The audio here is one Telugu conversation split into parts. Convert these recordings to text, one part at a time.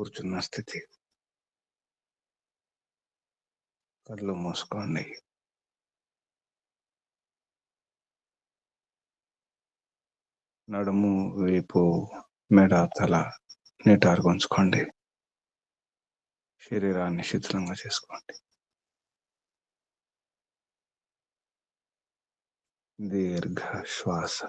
కూర్చున్న స్థితి. కళ్ళు మూసుకోండి. నడుము, వీపు, మెడ, తల నిటారుగా శరీరాన్ని శిథిలంగా చేసుకోండి. దీర్ఘ శ్వాస.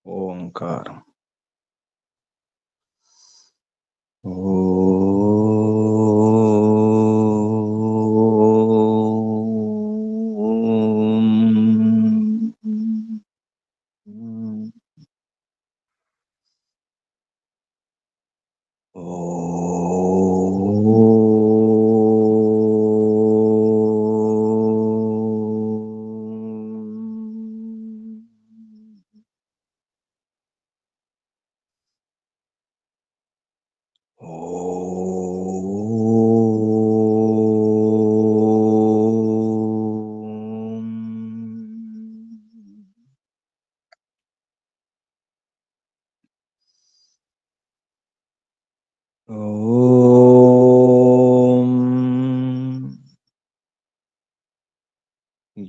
ఓంకారం.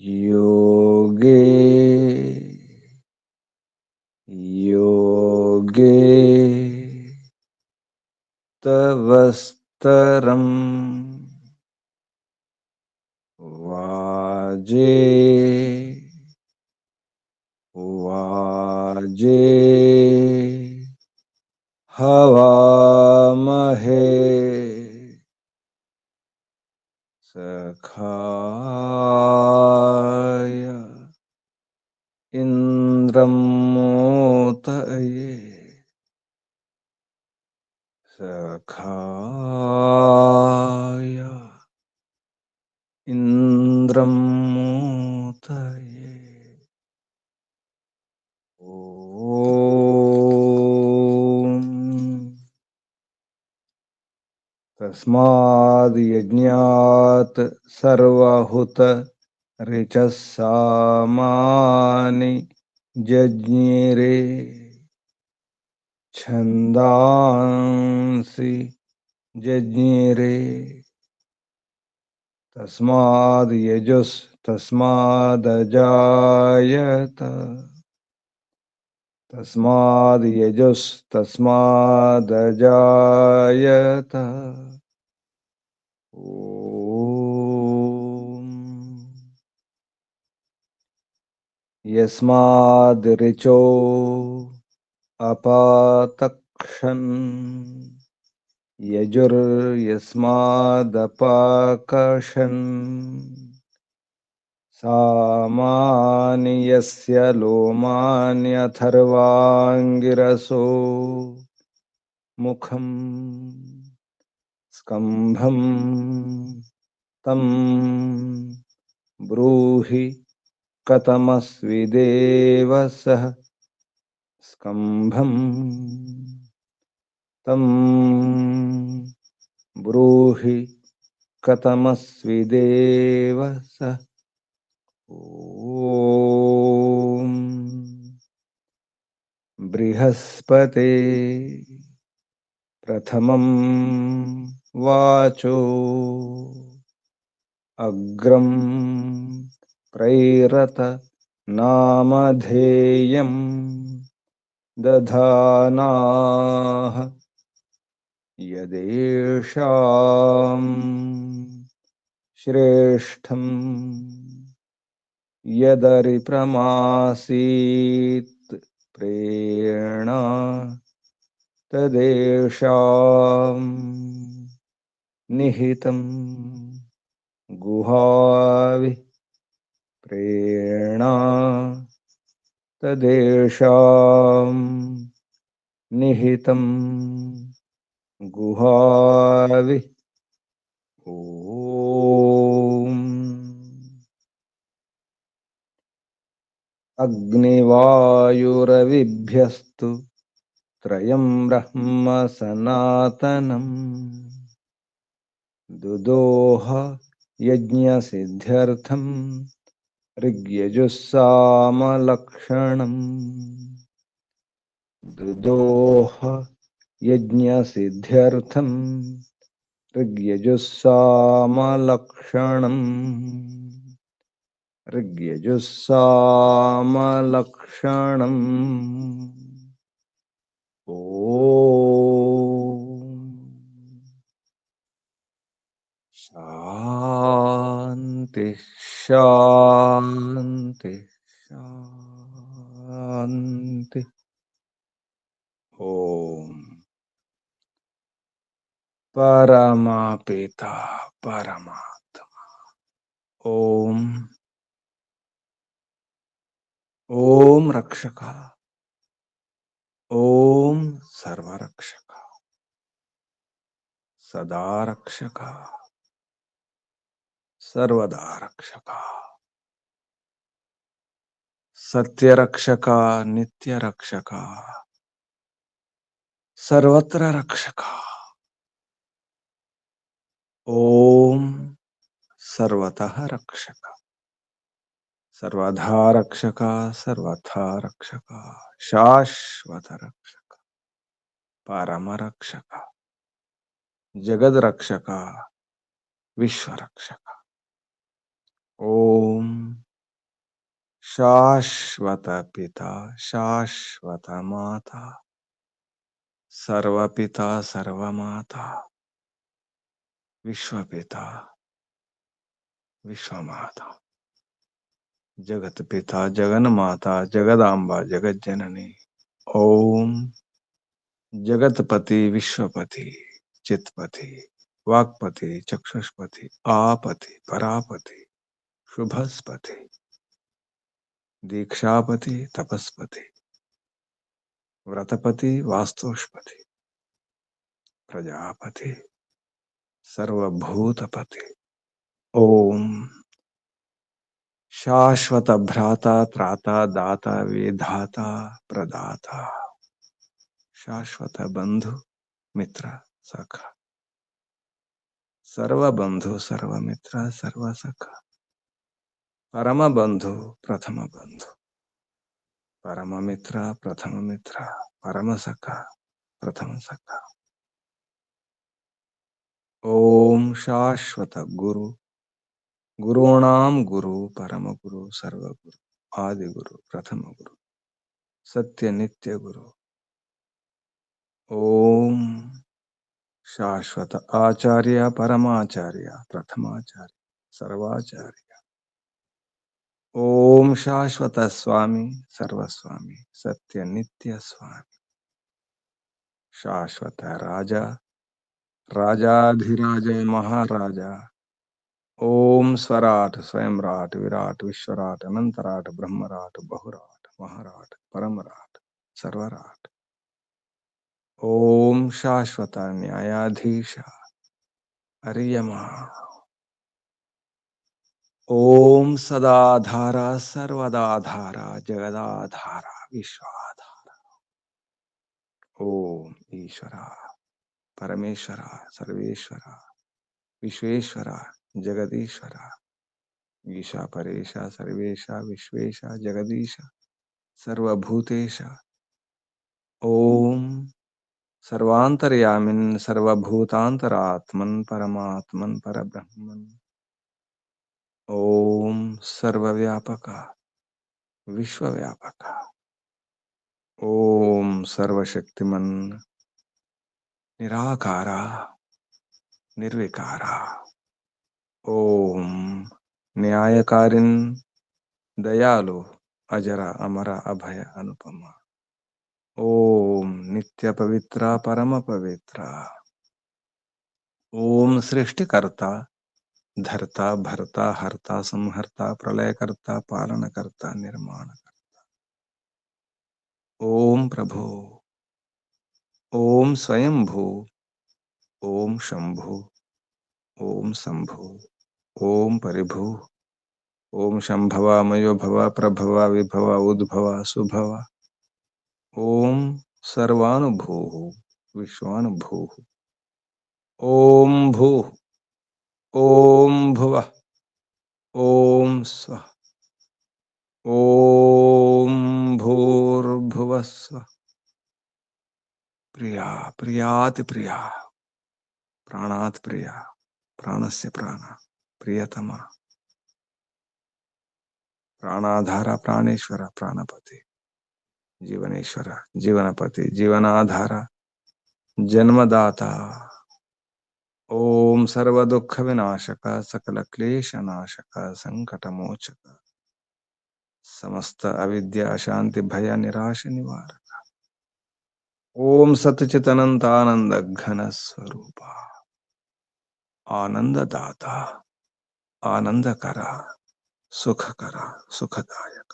योगे योगे तवस्तरम् वाजे वाजे हवामहे सखाय इंद्रं मोतये सखाय इंद्रं मोतये। ओम तस्माद् यज्ञात् सर्वहुत ऋचः सामानि जज्ञिरे छन्दांसि जज्ञिरे तस्माद् यजुस्तस्मादजायत तस्माद् यजुस्तस्मादजायत। ओम यस्माद् ऋचो अपातक्षन् यजुर्यस्मादपाकर्षन् सामानि यस्य लोमान्यथर्वाङ्गिरसो मुखं स्कम्भं तं ब्रूहि कथमस्विदेव सः स्कम्भं तं ब्रूहि कथमस्विदेव सः। ओम बृहस्पते प्रथमं वाचो अग्रं प्रैरत नामधेयं दधानाः यदेषां श्रेष्ठं यदरिप्रमासीत् प्रेरणा तदेषां निहितं गुहावि प्रेरणा तदेषां निहितं गुहावि ॐ अग्निवायुरविभ्यस्तु त्रयं ब्रह्म सनातनम् दुदोह यज्ञसिद्ध्यर्थम् ऋग्यजुस्सामलक्षणम् दुदोह यज्ञसिद्ध्यर्थम् ऋग्यजुस्सामलक्षणम् ऋग्यजुस्सामलक्षणम् ॐ शान्ति शान्ति शान्ति ॐ परमपिता परमात्मा ॐ ॐ रक्षक ॐ सर्वरक्षक सदा रक्षक सर्वदा रक्षक सत्यरक्षक नित्यरक्षक सर्वत्र रक्षक ॐ सर्वतः रक्षक सर्वधा रक्षक सर्वथा रक्षक शाश्वत रक्षक परम रक्षक जगद रक्षक विश्व रक्षक ॐ शाश्वत पिता शाश्वत माता सर्वपिता सर्वमाता विश्वपिता विश्वमाता जगत पिता जगन माता जगदांबा जगत जननी ओम जगतपति विश्वपति चित्पति वाक्पति चक्षुष्पति आपति परापति शुभस्पति दीक्षापति तपस्पति व्रतपति वास्तुष्पति प्रजापति सर्वभूतपति ओम शाश्वत भ्राता त्राता दाता विधाता प्रदाता शाश्वत बंधु मित्र सखा सर्व बंधु सर्व मित्र सर्व सखा परम बंधु प्रथम बंधु परम मित्र प्रथम मित्र परम सखा प्रथम सखा ओम शाश्वत गुरु गुरूणां गुरु परम गुरु सर्व गुरु आदि गुरु प्रथम गुरु सत्य नित्य गुरु ओम शाश्वत आचार्य परमाचार्य प्रथमाचार्य सर्वाचार्य ओम शाश्वत स्वामी सर्वस्वामी सत्य नित्य स्वामी शाश्वत राजा राजाधिराज महाराजा ओम स्वराट स्वयंराट विराट विश्वराट अनंतराट ब्रह्मराट बहुराट महाराट परमराट सर्वराट ओम शाश्वत न्यायाधीश अर्यमा ओम सदाधारा सर्वदाधारा जगदाधारा विश्वाधारा ओम ईश्वरा परमेश्वरा सर्वेश्वरा विश्वेश्वरा जगदीश्वरा ईशा परेशा सर्वेशा विश्वेशा जगदीशा सर्वभूतेशा ओम सर्वांतर्यामिन सर्वभूतांतरात्मन परमात्मन परब्रह्मन ओम सर्वव्यापक विश्वव्यापक ओम सर्वशक्तिमन निराकारा निर्विकारा ओम न्यायकारिन दयालु अजर अमर अभय अनुपमा ओम नित्य पवित्र परम पवित्र ओम सृष्टिकर्ता धर्ता भरता हरता संहर्ता प्रलयकर्ता पालनकर्ता निर्माण ओम प्रभो ओम स्वयंभू ఓం శంభు, ఓం శంభు, ఓం పరిభూ, ఓం శంభవ మయో భవ ప్రభవ విభవ ఉద్భవ సుభవ, ఓం సర్వానుభూ విశ్వానుభూ, ఓం భూ, ఓం భువ, ఓం స్వ, ఓం భూర్భువః స్వః. ప్రియా ప్రియాతి ప్రియా, ప్రాణాత్ ప్రియా, ప్రాణస్య ప్రాణ, ప్రియతమ, ప్రాణాధార ప్రాణేశ్వర ప్రాణపతి, జీవనేశ్వర జీవనపతి జీవనాధార జన్మదాత, ఓం సర్వదుఃఖ వినాశక సకల క్లేశ నాశక సంకటమోచక, సమస్త అవిద్య శాంతి భయ నిరాశ నివారక, ఓం సత్చితనంతానంద ఘన స్వరూప, ఆనందదాత, ఆనందకర, సుఖకర, సుఖదాయక,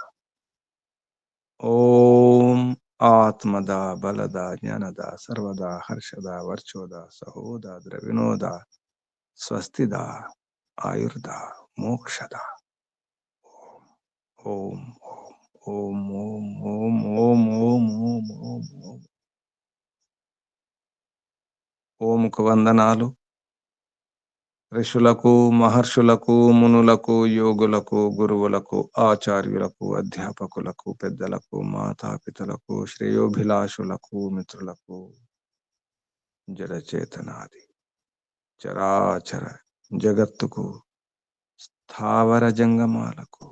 ఓం ఆత్మద బలద జ్ఞానద సర్వద హర్షద వర్చోద సహోద ద్రవినోద స్వస్తిద ఆయుర్ద మోక్షద. ఓం ఓం ఓం ఓం ఓం ఓం ఓం ఓం ఓం. ఓంకు వందనాలు. ఋషులకు మహర్షులకు మునులకు యోగులకు గురువులకు ఆచార్యులకు అధ్యాపకులకు పెద్దలకు మాతాపితలకు శ్రేయోభిలాషులకు మిత్రులకు జడచేతనాది చరాచర జగత్తుకు స్థావర జంగమాలకు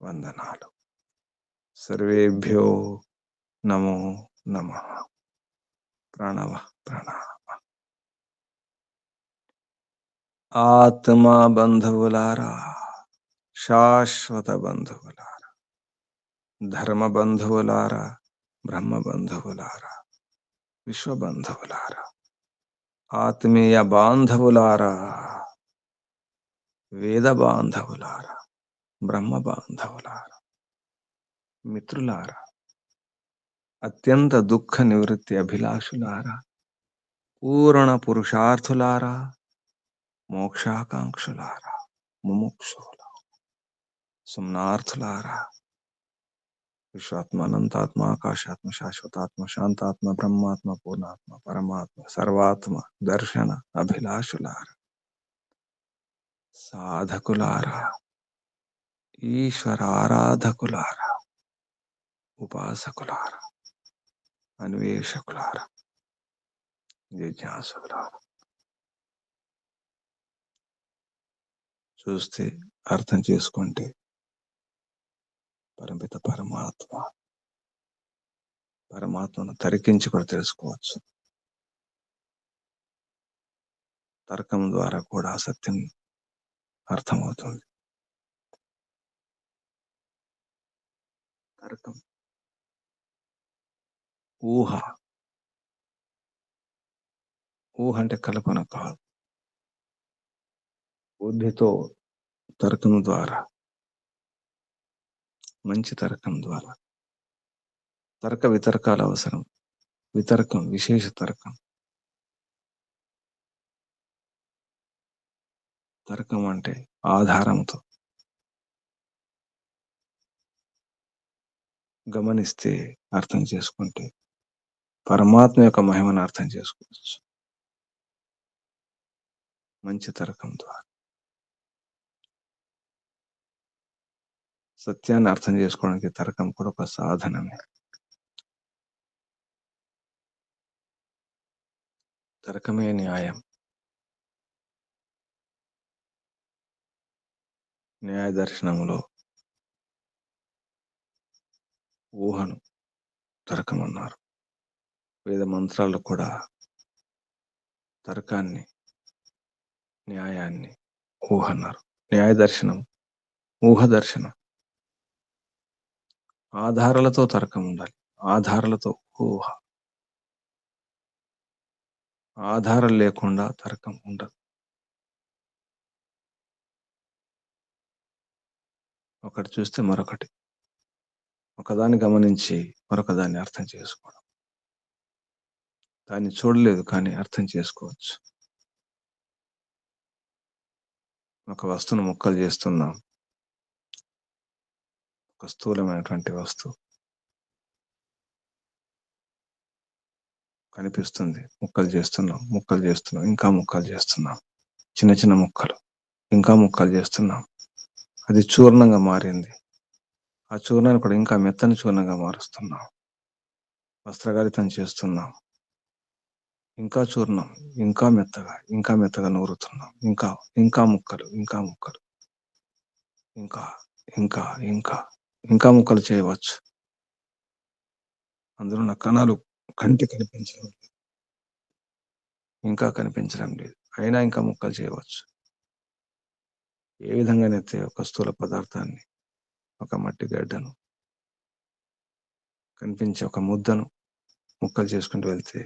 వందనాలు. సర్వేభ్యో నమో నమః. ప్రణవ ప్రణవ. ఆత్మ బంధువులారా, శాశ్వత బంధువులారా, ధర్మ బంధువులారా, బ్రహ్మ బంధువులారా, విశ్వబంధువులారా, ఆత్మీయ బాంధవులారా, వేద బాంధవులారా, బ్రహ్మ బాంధవులారా, మిత్రులారా, అత్యంత దుఃఖ నివృత్తి అభిలాషులారా, పూర్ణ పురుషార్థులారా, మోక్షాకాంక్షులారా, ముముక్షులారా, సుమ్నార్థులారా, విశ్వాత్మ అనంతాత్మ ఆకాశాత్మ శాశ్వతాత్మ శాంతాత్మ బ్రహ్మాత్మ పూర్ణాత్మ పరమాత్మ సర్వాత్మ దర్శన అభిలాషులారా, సాధకులారా, ఈశ్వర ఆరాధకులారా, ఉపాసకులారా, అన్వేషకులారా, జిజ్ఞాసులారా, చూస్తే అర్థం చేసుకుంటే పరమిత పరమాత్మ, పరమాత్మను తరికించి కూడా తెలుసుకోవచ్చు. తర్కం ద్వారా కూడా సత్యం అర్థమవుతుంది. తర్కం ఊహ, ఊహ అంటే కల్పన కాదు. బుద్ధితో తర్కం ద్వారా, మంచి తర్కం ద్వారా, తర్క వితర్కాలు అవసరం. వితర్కం విశేష తర్కం. తర్కం అంటే ఆధారంతో గమనిస్తే అర్థం చేసుకుంటే పరమాత్మ యొక్క మహిమను అర్థం చేసుకోవచ్చు. మంచి తర్కం ద్వారా సత్యాన్ని అర్థం చేసుకోవడానికి తర్కం కూడా ఒక సాధనమే. తర్కమే న్యాయం. న్యాయ దర్శనంలో ఊహను తర్కం అన్నారు. వేద మంత్రాల్లో కూడా తర్కాన్ని, న్యాయాన్ని ఊహ అన్నారు. న్యాయ దర్శనం ఊహ దర్శనం. ఆధారాలతో తర్కం ఉండాలి, ఆధారాలతో ఊహ. ఆధారం లేకుండా తర్కం ఉండదు. ఒకటి చూస్తే మరొకటి, ఒకదాన్ని గమనించి మరొకదాన్ని అర్థం చేసుకోవడం. దాన్ని చూడలేదు కానీ అర్థం చేసుకోవచ్చు. ఒక వస్తువును ముక్కలు చేస్తున్నాం. ఒక స్థూలమైనటువంటి వస్తువు కనిపిస్తుంది. ముక్కలు చేస్తున్నాం, ముక్కలు చేస్తున్నాం, ఇంకా ముక్కలు చేస్తున్నాం. చిన్న చిన్న ముక్కలు, ఇంకా ముక్కలు చేస్తున్నాం. అది చూర్ణంగా మారింది. ఆ చూర్ణాన్ని కూడా ఇంకా మెత్తని చూర్ణంగా మారుస్తున్నాం. వస్త్రగాలితం చేస్తున్నాం. ఇంకా చూర్ణం, ఇంకా మెత్తగా, ఇంకా మెత్తగా నూరుతున్నాం. ఇంకా ఇంకా ముక్కలు, ఇంకా ముక్కలు, ఇంకా ఇంకా ఇంకా ఇంకా ముక్కలు చేయవచ్చు. అందులో ఉన్న కణాలు కంటి కనిపించడం లేదు, ఇంకా కనిపించడం లేదు, అయినా ఇంకా ముక్కలు చేయవచ్చు. ఏ విధంగానైతే ఒక స్థూల పదార్థాన్ని, ఒక మట్టి గడ్డను, కనిపించే ఒక ముద్దను ముక్కలు చేసుకుంటూ వెళ్తే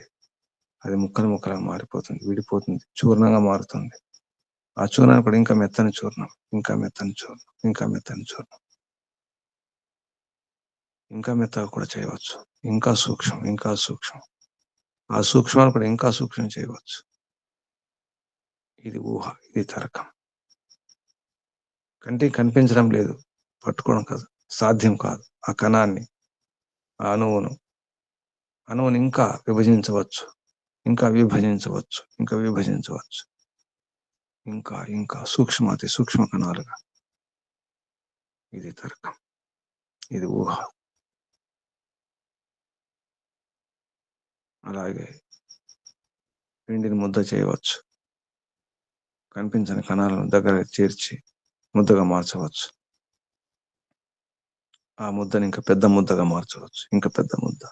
అది ముక్కలు ముక్కలుగా మారిపోతుంది, విడిపోతుంది, చూర్ణంగా మారుతుంది. ఆ చూర్ణాన్ని కూడా ఇంకా మెత్తని చూర్ణం, ఇంకా మెత్తని చూర్ణం, ఇంకా మెత్తని చూర్ణం, ఇంకా మెత్తగా కూడా చేయవచ్చు. ఇంకా సూక్ష్మం, ఇంకా సూక్ష్మం, ఆ సూక్ష్మాన్ని కూడా ఇంకా సూక్ష్మం చేయవచ్చు. ఇది ఊహ, ఇది తర్కం. కంటికి కనిపించడం లేదు, పట్టుకోవడం కాదు, సాధ్యం కాదు. ఆ కణాన్ని, ఆ అణువును ఇంకా విభజించవచ్చు, ఇంకా విభజించవచ్చు, ఇంకా విభజించవచ్చు, ఇంకా ఇంకా సూక్ష్మాతి సూక్ష్మ కణాలుగా. ఇది తర్కం, ఇది ఊహ. అలాగే పిండిని ముద్ద చేయవచ్చు, కనిపించని కణాలను దగ్గర చేర్చి ముద్దగా మార్చవచ్చు. ఆ ముద్దని ఇంకా పెద్ద ముద్దగా మార్చవచ్చు, ఇంకా పెద్ద ముద్ద,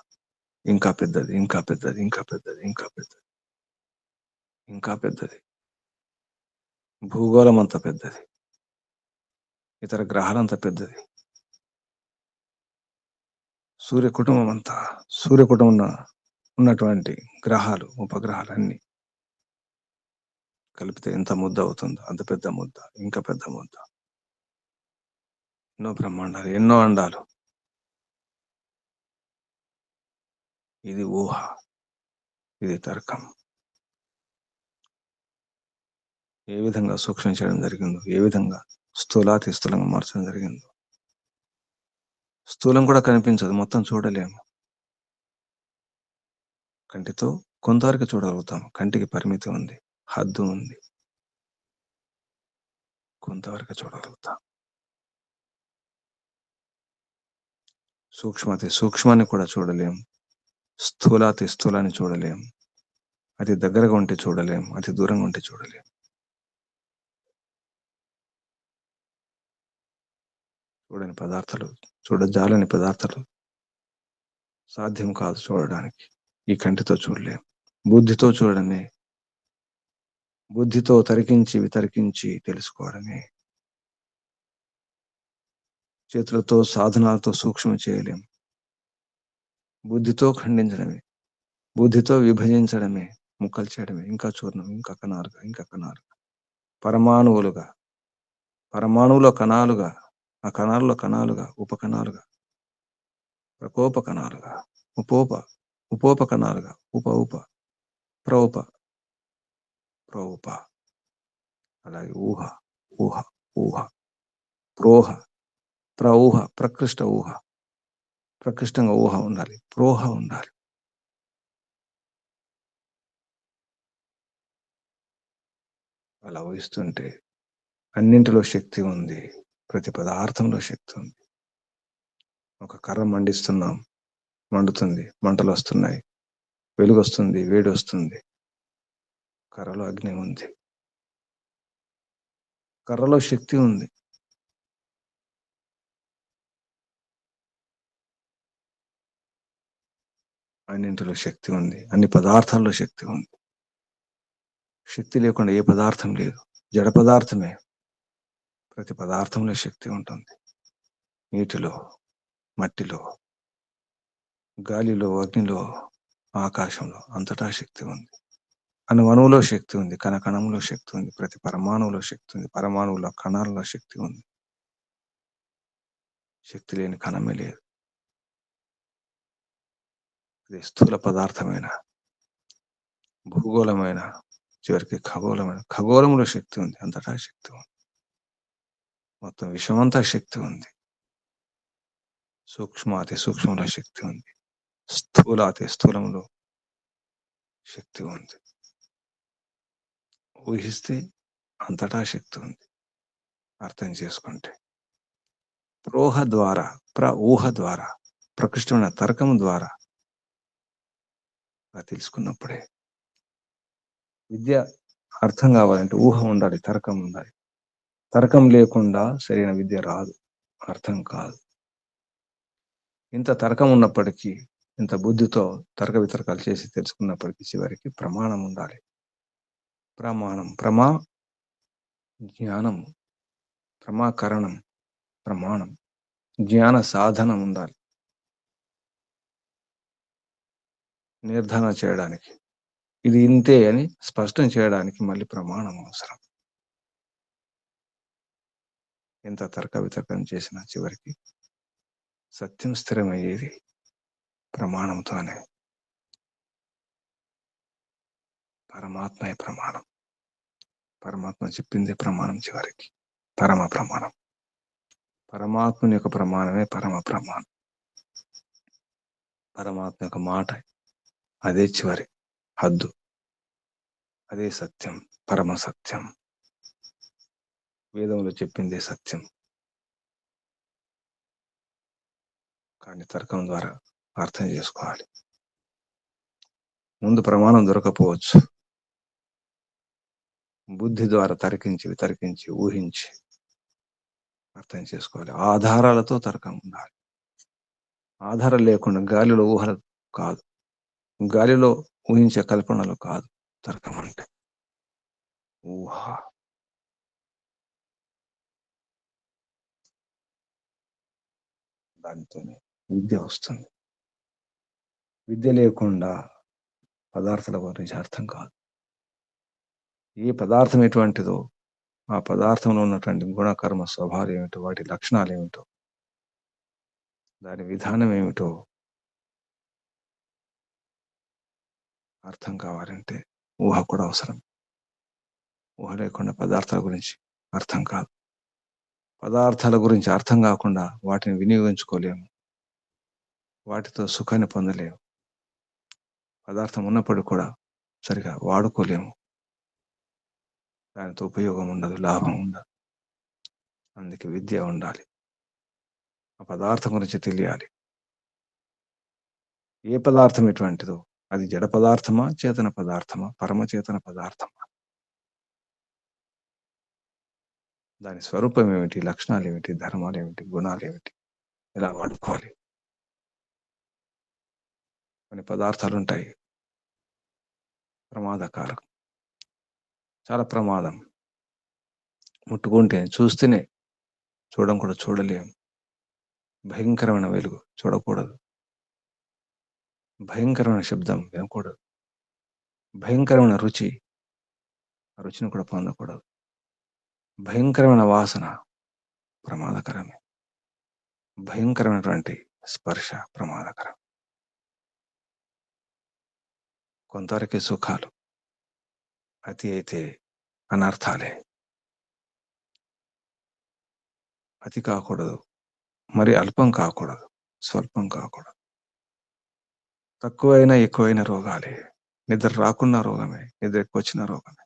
ఇంకా పెద్దది, ఇంకా పెద్దది, ఇంకా పెద్దది, ఇంకా పెద్దది, ఇంకా పెద్దది. భూగోళం అంత పెద్దది, ఇతర గ్రహాలంత పెద్దది, సూర్య కుటుంబం అంతా, సూర్య కుటుంబం ఉన్నటువంటి గ్రహాలు, ఉపగ్రహాలు అన్ని కలిపితే ఎంత ముద్ద అవుతుందో అంత పెద్ద ముద్ద, ఇంకా పెద్ద ముద్ద. ఎన్నో బ్రహ్మాండాలు, ఎన్నో అండాలు. ఇది ఊహ, ఇది తర్కం. ఏ విధంగా సూక్ష్మం చేయడం జరిగిందో, ఏ విధంగా స్థూలాతి స్థూలంగా మార్చడం జరిగిందో. స్థూలం కూడా కనిపించదు, మొత్తం చూడలేము. కంటితో కొంతవరకు చూడగలుగుతాం, కంటికి పరిమితి ఉంది, హద్దు ఉంది, కొంతవరకు చూడగలుగుతాం. సూక్ష్మాతి సూక్ష్మాన్ని కూడా చూడలేం, స్థూలాతి స్థూలాన్ని చూడలేం. అతి దగ్గరగా ఉంటే చూడలేం, అతి దూరంగా ఉంటే చూడలేం. చూడని పదార్థాలు, చూడజాలని పదార్థాలు సాధ్యం కాదు చూడడానికి. ఈ కంటితో చూడలేం. బుద్ధితో చూడడమే, బుద్ధితో తరికించి వితరికించి తెలుసుకోవడమే. చేతులతో సాధనాలతో సూక్ష్మం చేయలేం. బుద్ధితో ఖండించడమే, బుద్ధితో విభజించడమే, ముక్కలు చేయడమే. ఇంకా చూర్ణం, ఇంకా కణాలుగా, ఇంకా కణాలుగా, పరమాణువులుగా, పరమాణువులో కణాలుగా, ఆ కణాల్లో కణాలుగా, ఉపకణాలుగా, ప్రకోప కణాలుగా, ఉపోప ఉపోప కణాలుగా, ఉప ఉప ప్రౌప ప్రౌప. అలాగే ఊహ, ఊహ, ఊహ, ప్రోహ, ప్రౌహ, ప్రకృష్ట ఊహ. ప్రకృష్టంగా ఊహ ఉండాలి, ప్రోహ ఉండాలి. అలా ఊహిస్తుంటే అన్నింటిలో శక్తి ఉంది, ప్రతి పదార్థంలో శక్తి ఉంది. ఒక కర్ర మండిస్తున్నాం, మండుతుంది, మంటలు వస్తున్నాయి, వెలుగు వస్తుంది, వేడి వస్తుంది. కర్రలో అగ్ని ఉంది, కర్రలో శక్తి ఉంది. అన్నింటిలో శక్తి ఉంది, అన్ని పదార్థాల్లో శక్తి ఉంది. శక్తి లేకుండా ఏ పదార్థం లేదు, జడ పదార్థమే. ప్రతి పదార్థంలో శక్తి ఉంటుంది. నీటిలో, మట్టిలో, గాలిలో, అగ్నిలో, ఆకాశంలో అంతటా శక్తి ఉంది. అణువులో శక్తి ఉంది, కణకణంలో శక్తి ఉంది, ప్రతి పరమాణువులో శక్తి ఉంది, పరమాణువులో కణాల్లో శక్తి ఉంది. శక్తి లేని కణమే లేదు. అది స్థూల పదార్థమైన భూగోళమైన, చివరికి ఖగోళమైన, ఖగోళంలో శక్తి ఉంది, అంతటా శక్తి ఉంది, మొత్తం విశ్వమంతా శక్తి ఉంది. సూక్ష్మాతి సూక్ష్మంలో శక్తి ఉంది, స్థూలాతి స్థూలంలో శక్తి ఉంది. ఊహిస్తే అంతటా శక్తి ఉంది. అర్థం చేసుకుంటే ఊహ ద్వారా ప్రకృష్టమైన తర్కం ద్వారా తెలుసుకున్నప్పుడే విద్య అర్థం కావాలంటే ఊహ ఉండాలి, తర్కం ఉండాలి. తర్కం లేకుండా సరైన విద్య రాదు, అర్థం కాదు. ఇంత తర్కం ఉన్నప్పటికీ, ఇంత బుద్ధితో తర్క వితర్కాలు చేసి తెలుసుకున్నప్పటికీ చివరికి ప్రమాణం ఉండాలి. ప్రమాణం జ్ఞానం, ప్రమాకరణం ప్రమాణం, జ్ఞాన సాధనం ఉండాలి నిర్ధారణ చేయడానికి. ఇది ఇంతే అని స్పష్టం చేయడానికి మళ్ళీ ప్రమాణం అవసరం. ఎంత తర్క వితర్కం చేసినా చివరికి సత్యం స్థిరమయ్యేది ప్రమాణంతోనే. పరమాత్మే ప్రమాణం, పరమాత్మ చెప్పిందే ప్రమాణం. చివరికి పరమ ప్రమాణం, పరమాత్మని యొక్క ప్రమాణమే పరమ ప్రమాణం. పరమాత్మ యొక్క మాట అదే చివరి హద్దు, అదే సత్యం, పరమ సత్యం. వేదంలో చెప్పిందే సత్యం. కానీ తర్కం ద్వారా అర్థం చేసుకోవాలి. ముందు ప్రమాణం దొరకపోవచ్చు, బుద్ధి ద్వారా వితర్కించి ఊహించి అర్థం చేసుకోవాలి. ఆధారాలతో తర్కం ఉండాలి. ఆధారం లేకుండా గాలిలో ఊహలు కాదు, గాలిలో ఊహించే కల్పనలు కాదు తర్కం అంటే. ఊహ, దానితోనే విద్య వస్తుంది. విద్య లేకుండా పదార్థాల గురించి అర్థం కాదు. ఏ పదార్థం ఎటువంటిదో, ఆ పదార్థంలో ఉన్నటువంటి గుణకర్మ స్వభావాలు ఏమిటో, వాటి లక్షణాలు ఏమిటో, దాని విధానం ఏమిటో అర్థం కావాలంటే ఊహ కూడా అవసరం. ఊహ లేకుండా పదార్థాల గురించి అర్థం కాదు. పదార్థాల గురించి అర్థం కాకుండా వాటిని వినియోగించుకోలేము, వాటితో సుఖాన్ని పొందలేము. పదార్థం ఉన్నప్పుడు కూడా సరిగా వాడుకోలేము, దానితో ఉపయోగం ఉండదు, లాభం ఉండదు. అందుకే విద్య ఉండాలి, ఆ పదార్థం గురించి తెలియాలి. ఏ పదార్థం ఎటువంటిదో, అది జడ పదార్థమా, చేతన పదార్థమా, పరమచేతన పదార్థమా, దాని స్వరూపం ఏమిటి, లక్షణాలు ఏమిటి, ధర్మాలు ఏమిటి, గుణాలు ఏమిటి, ఎలా వాడుకోవాలి. కొన్ని పదార్థాలు ఉంటాయి ప్రమాదకారకం, చాలా ప్రమాదం. ముట్టుకుంటే చూస్తేనే, చూడడం కూడా చూడలేము. భయంకరమైన వెలుగు చూడకూడదు, భయంకరమైన శబ్దం వినకూడదు, భయంకరమైన రుచి, ఆ రుచిని కూడా పొందకూడదు. భయంకరమైన వాసన ప్రమాదకరమే, భయంకరమైనటువంటి స్పర్శ ప్రమాదకరం. కొంతవరకే సుఖాలు, అతి అయితే అనర్థాలే. అతి కాకూడదు, మరి అల్పం కాకూడదు, స్వల్పం కాకూడదు. తక్కువైనా ఎక్కువైన రోగాలే. నిద్ర రాకున్న రోగమే, నిద్ర ఎక్కువ వచ్చిన రోగమే.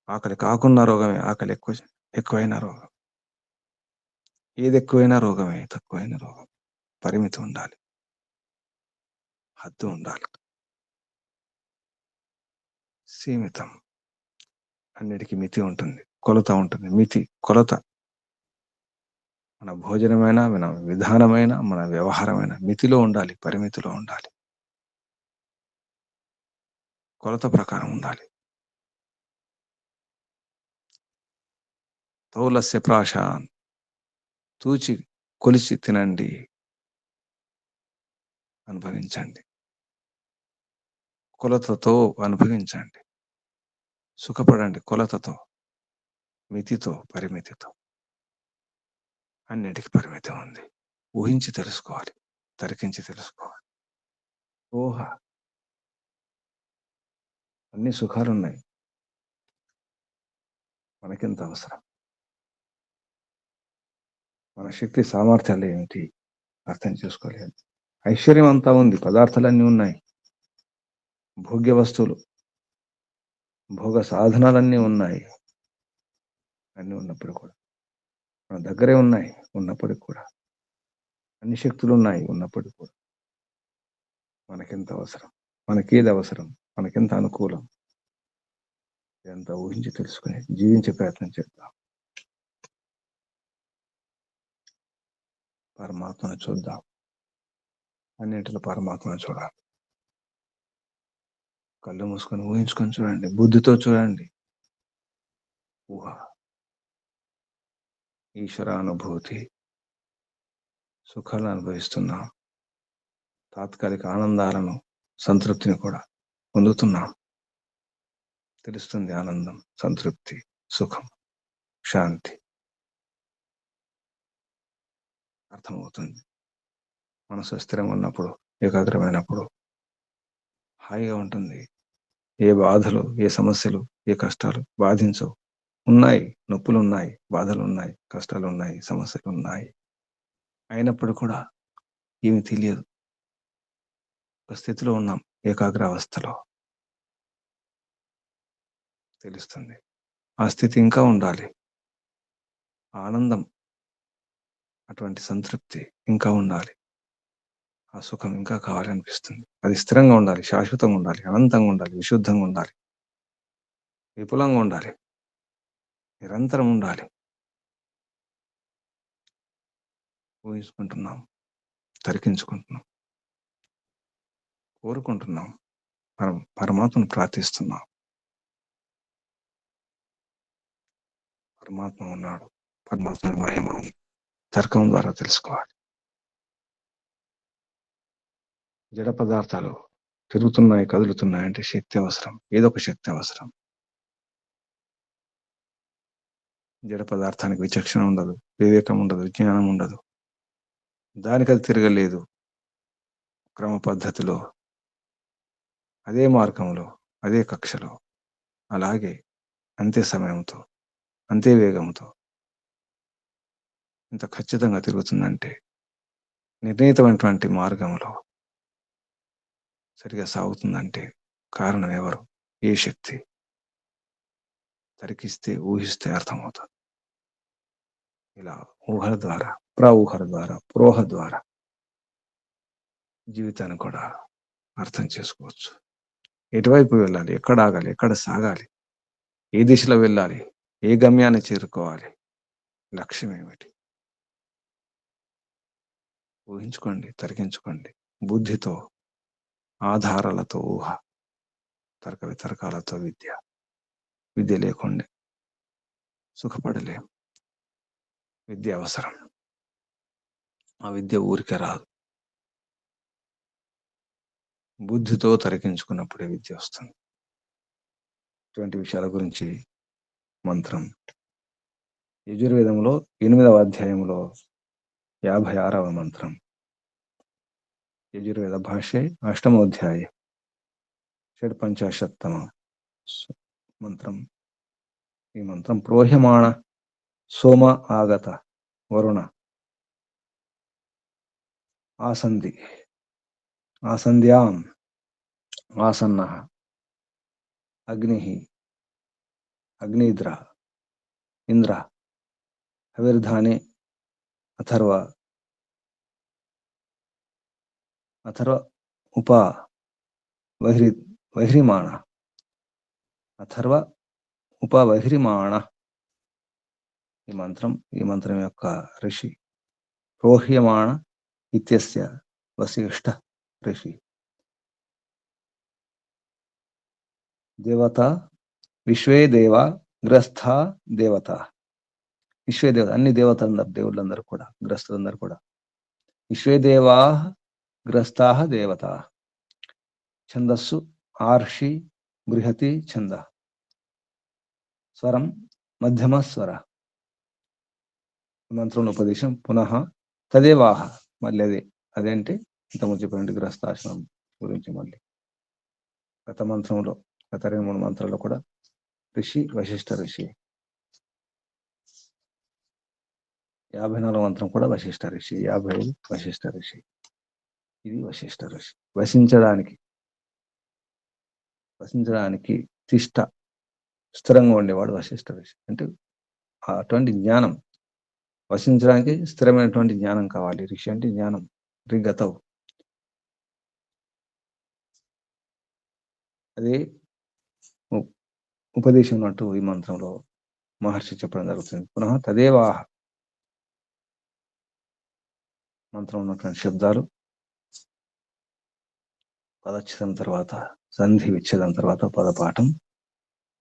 ఆకలి కాకున్న రోగమే, ఆకలి ఎక్కువైన రోగం. ఏది ఎక్కువైనా రోగమే, తక్కువైన రోగం. పరిమితి ఉండాలి, హద్దు ఉండాలి. సీమితం, అన్నిటికీ మితి ఉంటుంది, కొలత ఉంటుంది. మితి, కొలత. మన భోజనమైనా, మన విధానమైన, మన వ్యవహారమైన మితిలో ఉండాలి, పరిమితిలో ఉండాలి, కొలత ప్రకారం ఉండాలి. తౌలస్య ప్రాశాన్, తూచి కొలిచి తినండి, అనుభవించండి. కొలతతో అనుభవించండి, సుఖపడండి. కొలతతో, మితితో, పరిమితితో. అన్నిటికీ పరిమితి ఉంది. ఊహించి తెలుసుకోవాలి, తరికించి తెలుసుకోవాలి. ఊహ అన్ని సుఖాలున్నాయి, మనకెంత అవసరం? మన శక్తి సామర్థ్యాలు ఏమిటి అర్థం చేసుకోలేదు. ఐశ్వర్యం అంతా ఉంది, పదార్థాలన్నీ ఉన్నాయి, భోగ్య వస్తువులు, భోగ సాధనాలన్నీ ఉన్నాయి. అన్నీ ఉన్నప్పుడు కూడా, మన దగ్గరే ఉన్నాయి ఉన్నప్పటికి కూడా, అన్ని శక్తులు ఉన్నాయి ఉన్నప్పటికి కూడా, మనకెంత అవసరం? మనకేది అవసరం? మనకెంత అనుకూలం? ఎంత ఊహించి తెలుసుకుని జీవించే ప్రయత్నం చేద్దాం. పరమాత్మను చూద్దాం, అన్నింటిలో పరమాత్మను చూడాలి. కళ్ళు మూసుకొని ఊహించుకొని చూడండి, బుద్ధితో చూడండి. ఊహ, ఈశ్వర అనుభూతి, సుఖాలను అనుభవిస్తున్నాం, తాత్కాలిక ఆనందాలను, సంతృప్తిని కూడా పొందుతున్నాం. తెలుస్తుంది ఆనందం, సంతృప్తి, సుఖం, శాంతి అర్థమవుతుంది. మనసు స్థిరంగా ఉన్నప్పుడు, ఏకాగ్రమైనప్పుడు హాయిగా ఉంటుంది. ఏ బాధలు, ఏ సమస్యలు, ఏ కష్టాలు బాధించవు. ఉన్నాయి, నొప్పులు ఉన్నాయి, బాధలు ఉన్నాయి, కష్టాలు ఉన్నాయి, సమస్యలు ఉన్నాయి. అయినప్పుడు కూడా ఏమి తెలియదు. ఒక స్థితిలో ఉన్నాం, ఏకాగ్రావస్థలో తెలుస్తుంది. ఆ స్థితి ఇంకా ఉండాలి. ఆనందం, అటువంటి సంతృప్తి ఇంకా ఉండాలి. ఆ సుఖం ఇంకా కావాలనిపిస్తుంది. అది స్థిరంగా ఉండాలి, శాశ్వతంగా ఉండాలి, అనంతంగా ఉండాలి, విశుద్ధంగా ఉండాలి, విపులంగా ఉండాలి, నిరంతరం ఉండాలి. ఊహించుకుంటున్నాం, తరికించుకుంటున్నాం, కోరుకుంటున్నాం, పరమాత్మను ప్రార్థిస్తున్నాం. పరమాత్మ ఉన్నాడు, పరమాత్మ మహిమ తర్కం ద్వారా తెలుసుకోవాలి. జడ పదార్థాలు తిరుగుతున్నాయి, కదులుతున్నాయి అంటే శక్తి అవసరం, ఏదో ఒక శక్తి అవసరం. జడ పదార్థానికి విచక్షణ ఉండదు, వివేకం ఉండదు, విజ్ఞానం ఉండదు. దానికి అది తిరగలేదు. క్రమ పద్ధతిలో, అదే మార్గంలో, అదే కక్షలో, అలాగే అంతే సమయంతో, అంతే వేగంతో ఇంత ఖచ్చితంగా తిరుగుతుందంటే నిర్ణీతమైనటువంటి మార్గంలో సరిగా సాగుతుందంటే కారణం ఎవరు? ఏ శక్తి? తరికిస్తే, ఊహిస్తే అర్థమవుతుంది. ఇలా ఊహల ద్వారా, ఊహల ద్వారా, ప్రోహ ద్వారా జీవితాన్ని కూడా అర్థం చేసుకోవచ్చు. ఎటువైపు వెళ్ళాలి, ఎక్కడ ఆగాలి, ఎక్కడ సాగాలి, ఏ దిశలో వెళ్ళాలి, ఏ గమ్యాన్ని చేరుకోవాలి, లక్ష్యం ఏమిటి? ఊహించుకోండి, తరిగించుకోండి. బుద్ధితో, ఆధారాలతో ఊహ, తర్క వితర్కాలతో విద్య. విద్య లేకుండా సుఖపడలేం. విద్య అవసరం. ఆ విద్య ఊరికే రాదు. బుద్ధితో తరికించుకున్నప్పుడే విద్య వస్తుంది. ఇటువంటి విషయాల గురించి మంత్రం యజుర్వేదంలో 8వ అధ్యాయంలో 56వ మంత్రం. యజుర్వేద భాష్యే 8వ అధ్యాయ షడ్పంచాశత్తమ మంత్రం. ఈ మంత్రం ప్రోహ్యమాణ సోమ ఆగత వరుణ ఆసంది ఆసంధ్యాం ఆసన్న అగ్ని అగ్నిద్ర ఇంద్ర హవిర్ధానే అథర్వ ఉప వహ్రిమాణ అథర్వ ఉపవహ్రిమాణ. ఈ మంత్రం యొక్క ఋషి ప్రోహ్యమాణ ఇత్యస్య వశిష్ఠ ఋషి. దేవత విశ్వే దేవ గ్రస్థ దేవత. విశ్వే దేవత, అన్ని దేవతలందరూ, దేవుళ్ళందరూ కూడా, గ్రస్తులందరూ కూడా. విశ్వే దేవా గ్రస్థా దేవత. ఛందస్సు ఆర్షి బృహతి ఛంద. స్వరం మధ్యమ స్వర. మంత్రంలో ఉపదేశం పునః తదేవాహ. మళ్ళీ అదేంటి ఇంతకుముందు చెప్పినట్టు గ్రస్తాశ్రమం గురించి మళ్ళీ గత మంత్రంలో గత 2-3 మంత్రాల్లో కూడా ఋషి వశిష్ఠ ఋషి. 54 మంత్రం కూడా వశిష్ఠ ఋషి, 55 వశిష్ఠ ఋషి. ఇది వశిష్ఠ ఋషి. వసించడానికి తిష్ట, స్థిరంగా ఉండేవాడు వశిష్ఠ ఋషి. అంటే అటువంటి జ్ఞానం, వసించడానికి స్థిరమైనటువంటి జ్ఞానం కావాలి. ఋషి అంటే జ్ఞానం, రిగతవు. అదే ఉపదేశం అంటూ ఈ మంత్రంలో మహర్షి చెప్పడం జరుగుతుంది. పునః తదేవాహ మంత్రం ఉన్నటువంటి శబ్దాలు పదచ్ఛేదం తర్వాత, సంధి విచ్ఛేదం తర్వాత పదపాఠం.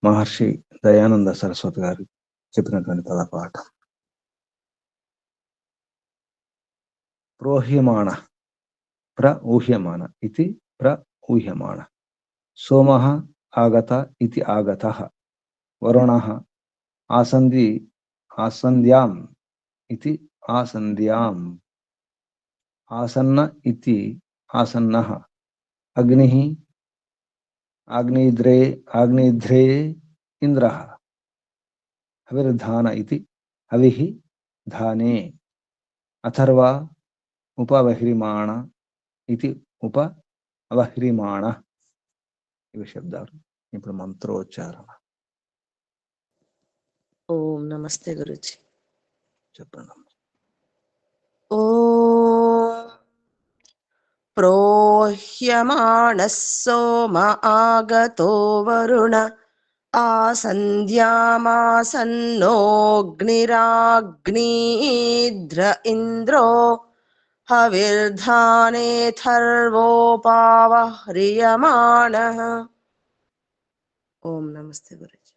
మహర్షి దయానంద సరస్వతి గారు చెప్పినటువంటి పదపాఠం. ప్రోహ్యమాణ ఊహ్యమాణ ఇది ఊహ్యమాణ. సోమః ఆగత ఇది ఆగతః. వరుణః ఆసంధ్యాం ఇది ఆసంధ్యాం. ఆసన్న ఇది ఆసన్నః. అగ్నిః ఆగ్నేధ్రే ఇంద్రః. హవిర్ధాన ఇది హవిః ధానే. అథర్వ ఉపవహ్రిమాణ ఇది అవహ్రిమాణ. ఇవి శబ్దాలు. ఇప్పుడు మంత్రోచ్చారణ. ఓం నమస్తే గురుజీ. చెప్పండి. ఓం ప్రోహ్యమాణః సోమ ఆగతో వరుణ ఆసంధ్యామాసన్నోऽగ్నిరాగ్నిద్ర ఇంద్రో హవిర్ధానేథర్వోపావహ్రియమాణః. ఓం నమస్తే గురుజీ.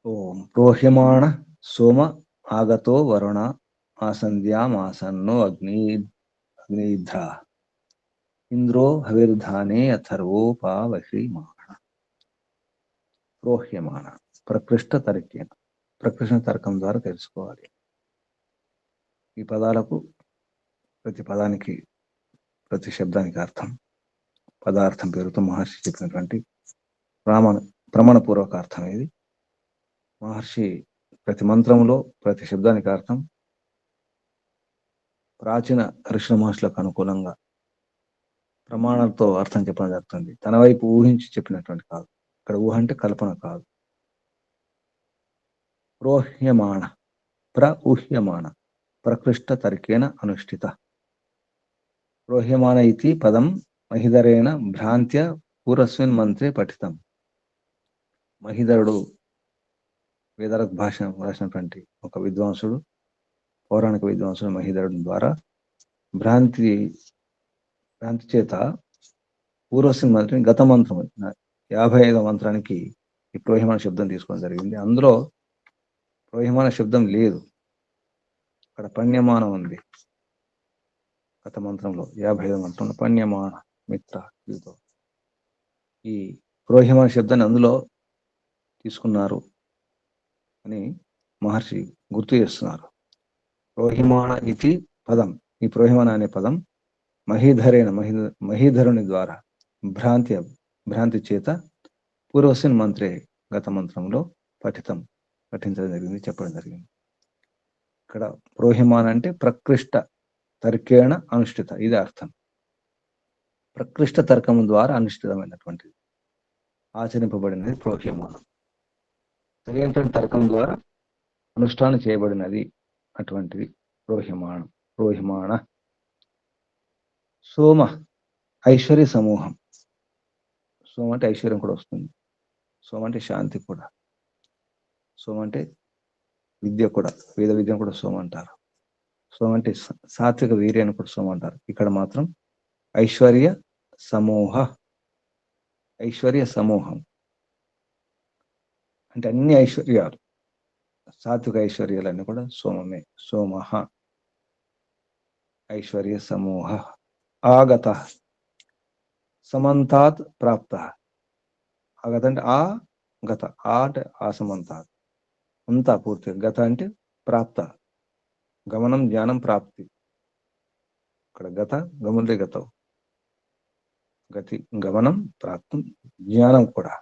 ఓం ప్రోహ్యమాణ సోమ ఆగతో వరుణ ఆసంధ్యామాసన్నో అగ్నిధ్ర ఇంద్రో హవిర్ధానే అథర్వోపావహ్రియమాణ. ప్రోహ్యమాణ ప్రకృష్ట తర్కం ద్వారా తెలుసుకోవాలి. ఈ పదాలకు ప్రతి పదానికి, ప్రతి శబ్దానికి అర్థం, పదార్థం పేరుతో మహర్షి చెప్పినటువంటి ప్రమాణపూర్వక అర్థం ఇది. మహర్షి ప్రతి మంత్రంలో ప్రతి శబ్దానికి అర్థం ప్రాచీన ఋషి మహర్షులకు అనుకూలంగా ప్రమాణాలతో అర్థం చెప్పడం జరుగుతుంది. తన వైపు ఊహించి చెప్పినటువంటి కాదు. ఇక్కడ ఊహ అంటే కల్పన కాదు. ప్రోహ్యమాణ ఊహ్యమాణ ప్రకృష్ట తర్కేణ అనుష్ఠిత. ప్రోహ్యమాణ ఇది పదం మహిధరేణ భ్రాంత్య పూర్వస్మిన్ మంత్రే పఠితం. మహిధరుడు వేదరథ్ భాష రాసినటువంటి ఒక విద్వాంసుడు, పౌరాణిక విద్వాంసుడు మహిధరుడు ద్వారా భ్రాంతి చేత పూర్వస్మిన్ మంత్రం, గత మంత్రం 55వ మంత్రానికి ఈ ప్రోహ్యమాణ శబ్దం తీసుకోవడం జరిగింది. అందులో ప్రోహ్యమాణ శబ్దం లేదు, అక్కడ పణ్యమానం ఉంది. గత మంత్రంలో 55వ మంత్రంలో పణ్యమాన మిత్ర, ఈ ప్రోహ్యమాణ శబ్దాన్ని అందులో తీసుకున్నారు అని మహర్షి గుర్తు చేస్తున్నారు. ప్రోహ్యమాణ ఇది పదం, ఈ ప్రోహ్యమాణ అనే పదం మహీధరుని ద్వారా భ్రాంతి చేత పూర్వస్మిన్ మంత్రే, గత మంత్రంలో పఠించడం జరిగింది, చెప్పడం జరిగింది. ఇక్కడ ప్రోహ్యమాన అంటే ప్రకృష్ట తర్కేణ అనుష్ఠిత, ఇది అర్థం. ప్రకృష్ట తర్కము ద్వారా అనుష్ఠితమైనటువంటిది, ఆచరింపబడినది ప్రోహ్యమానం. సరైనటువంటి తర్కం ద్వారా అనుష్ఠానం చేయబడినది అటువంటిది ప్రోహ్యమాణ. సోమ ఐశ్వర్య సమూహం. సోమ అంటే ఐశ్వర్యం కూడా వస్తుంది. సోమ అంటే శాంతి కూడా. సోమ అంటే విద్య కూడా, వేద విద్యను కూడా సోమ అంటారు. సోమ అంటే సాత్విక వీర్యాన్ని కూడా సోమ అంటారు. ఇక్కడ మాత్రం ఐశ్వర్య సమూహం అంటే అన్ని ఐశ్వర్యాలు, సాత్విక ఐశ్వర్యాలన్నీ కూడా సోమమే. సోమః ఐశ్వర్య సమూహ. ఆగత సమంతాత్ ప్రాప్త. ఆగత అంటే గత, అంటే సమంతాత్ అంతా పూర్తిగా. గత అంటే ప్రాప్త, గమనం జ్ఞానం ప్రాప్తి. ఇక్కడ గత గమనుడే గతం. గతి, గమనం, ప్రాప్తం, జ్ఞానం కూడా.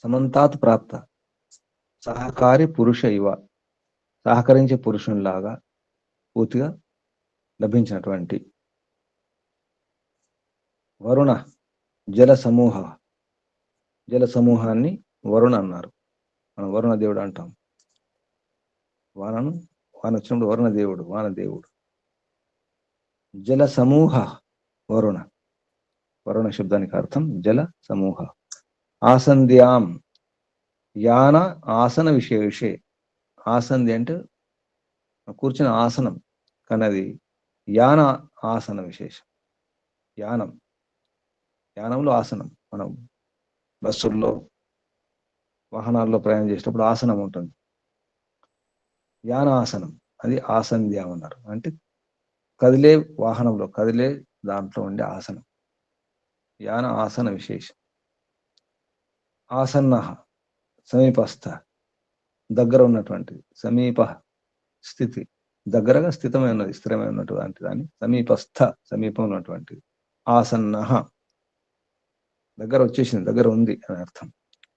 సమంతాత్ ప్రాప్త, సహకారి పురుష ఇవ, సహకరించే పురుషునిలాగా పూర్తిగా లభించినటువంటి. వరుణ, జల సమూహ, జల సమూహాన్ని వరుణ అన్నారు. మనం వరుణ దేవుడు అంటాం. వాన వచ్చినప్పుడు వరుణ దేవుడు, వాన దేవుడు. జల సమూహ వరుణ, వరుణ శబ్దానికి అర్థం జల సమూహ. ఆసంధ్యాం, యాన ఆసన విశేషే. ఆసంధి అంటే కూర్చున్న ఆసనం, కానీ అది యాన ఆసన విశేషం. యానం, యానంలో ఆసనం. మనం బస్సుల్లో, వాహనాల్లో ప్రయాణం చేసేటప్పుడు ఆసనం ఉంటుంది. యాన ఆసనం, అది ఆసంధ్యం అన్నారు. అంటే కదిలే వాహనంలో, కదిలే దాంట్లో ఉండే ఆసనం, యాన ఆసన విశేషం. ఆసన్న, సమీపస్థ, దగ్గర ఉన్నటువంటి. సమీప స్థితి, దగ్గరగా స్థితమై ఉన్నది, స్థిరమై ఉన్నటువంటి దాన్ని సమీపస్థ, సమీపం ఉన్నటువంటి. ఆసన్న, దగ్గర వచ్చేసింది, దగ్గర ఉంది అని అర్థం.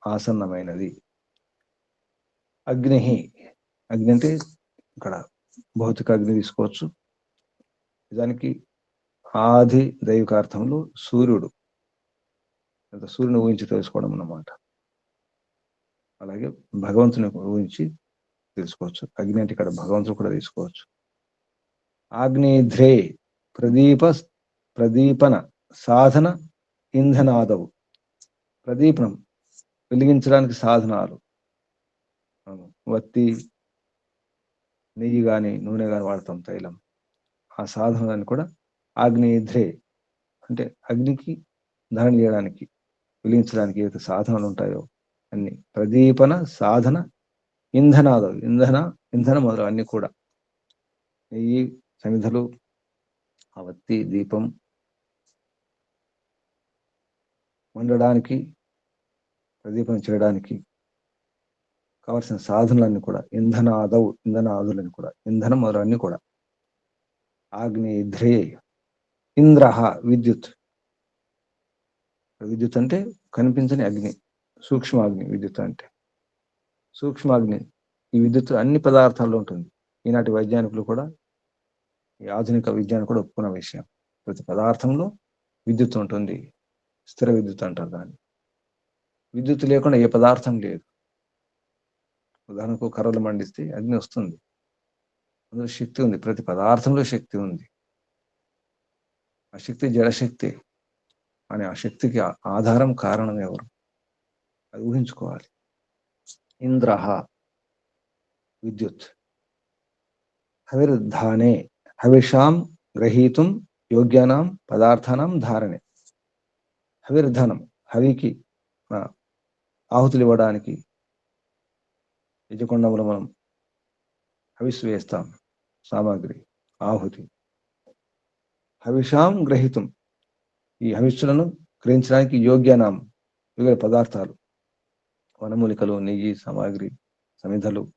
ఆసన్నమైనది. అగ్ని, అగ్ని అంటే ఇక్కడ భౌతిక అగ్ని తీసుకోవచ్చు. దానికి ఆది దైవికార్థంలో సూర్యుడు, సూర్యుని ఊహించి తెలుసుకోవడం అన్నమాట. అలాగే భగవంతుని ఊహించి తెలుసుకోవచ్చు. అగ్ని అంటే ఇక్కడ భగవంతుడు కూడా తీసుకోవచ్చు. ఆగ్నేధ్రే, ప్రదీపన సాధన ఇంధనాదవు. ప్రదీపనం, వెలిగించడానికి సాధనాలు. వత్తి, నెయ్యి కానీ నూనె కానీ వాడతాం, తైలం. ఆ సాధనాన్ని కూడా ఆగ్నేధ్రే అంటే అగ్నికి దహనం చేయడానికి, వెలిగించడానికి ఏవైతే సాధనాలు ఉంటాయో అన్ని. ప్రదీపన సాధన ఇంధనాదవు, ఇంధనం మొదలు అన్ని కూడా. నెయ్యి, సమిధలు, వత్తి, దీపం వండడానికి, ప్రదీపం చేయడానికి కావలసిన సాధనలన్నీ కూడా ఇంధనాదులని కూడా, ఇంధనం మొదలన్నీ కూడా. ఆగ్నేధ్రే. ఇంద్ర, విద్యుత్. విద్యుత్ అంటే కనిపించని అగ్ని, సూక్ష్మాగ్ని. విద్యుత్ అంటే సూక్ష్మాగ్ని. ఈ విద్యుత్ అన్ని పదార్థాల్లో ఉంటుంది. ఈనాటి వైజ్ఞానికులు కూడా, ఈ ఆధునిక విజ్ఞానం కూడా ఒప్పుకున్న విషయం. ప్రతి పదార్థంలో విద్యుత్ ఉంటుంది. స్థిర విద్యుత్ అంటారు దాన్ని. విద్యుత్ లేకుండా ఏ పదార్థం లేదు. ఉదాహరణకు కర్రలు మండిస్తే అగ్ని వస్తుంది. అందులో శక్తి ఉంది, ప్రతి పదార్థంలో శక్తి ఉంది. ఆ శక్తి జడశక్తి. అని ఆ శక్తికి ఆధారం, కారణం ఎవరు? అది ఊహించుకోవాలి. ఇంద్ర, విద్యుత్. హవిర్ధానే, హవిషాం గ్రహీతుం యోగ్యానాం పదార్థానాం ధారణే. హవిర్ధనం, హవికి ఆహుతులు ఇవ్వడానికి యజకొండంలో మనం హవిస్సు వేస్తాం, సామాగ్రి, ఆహుతి. హవిషాం గ్రహీతం, ఈ హవిస్సులను గ్రహించడానికి యోగ్యానాం, వివిధ పదార్థాలు, వనమూలికలు, నెయ్యి, సామాగ్రి, సమిధలు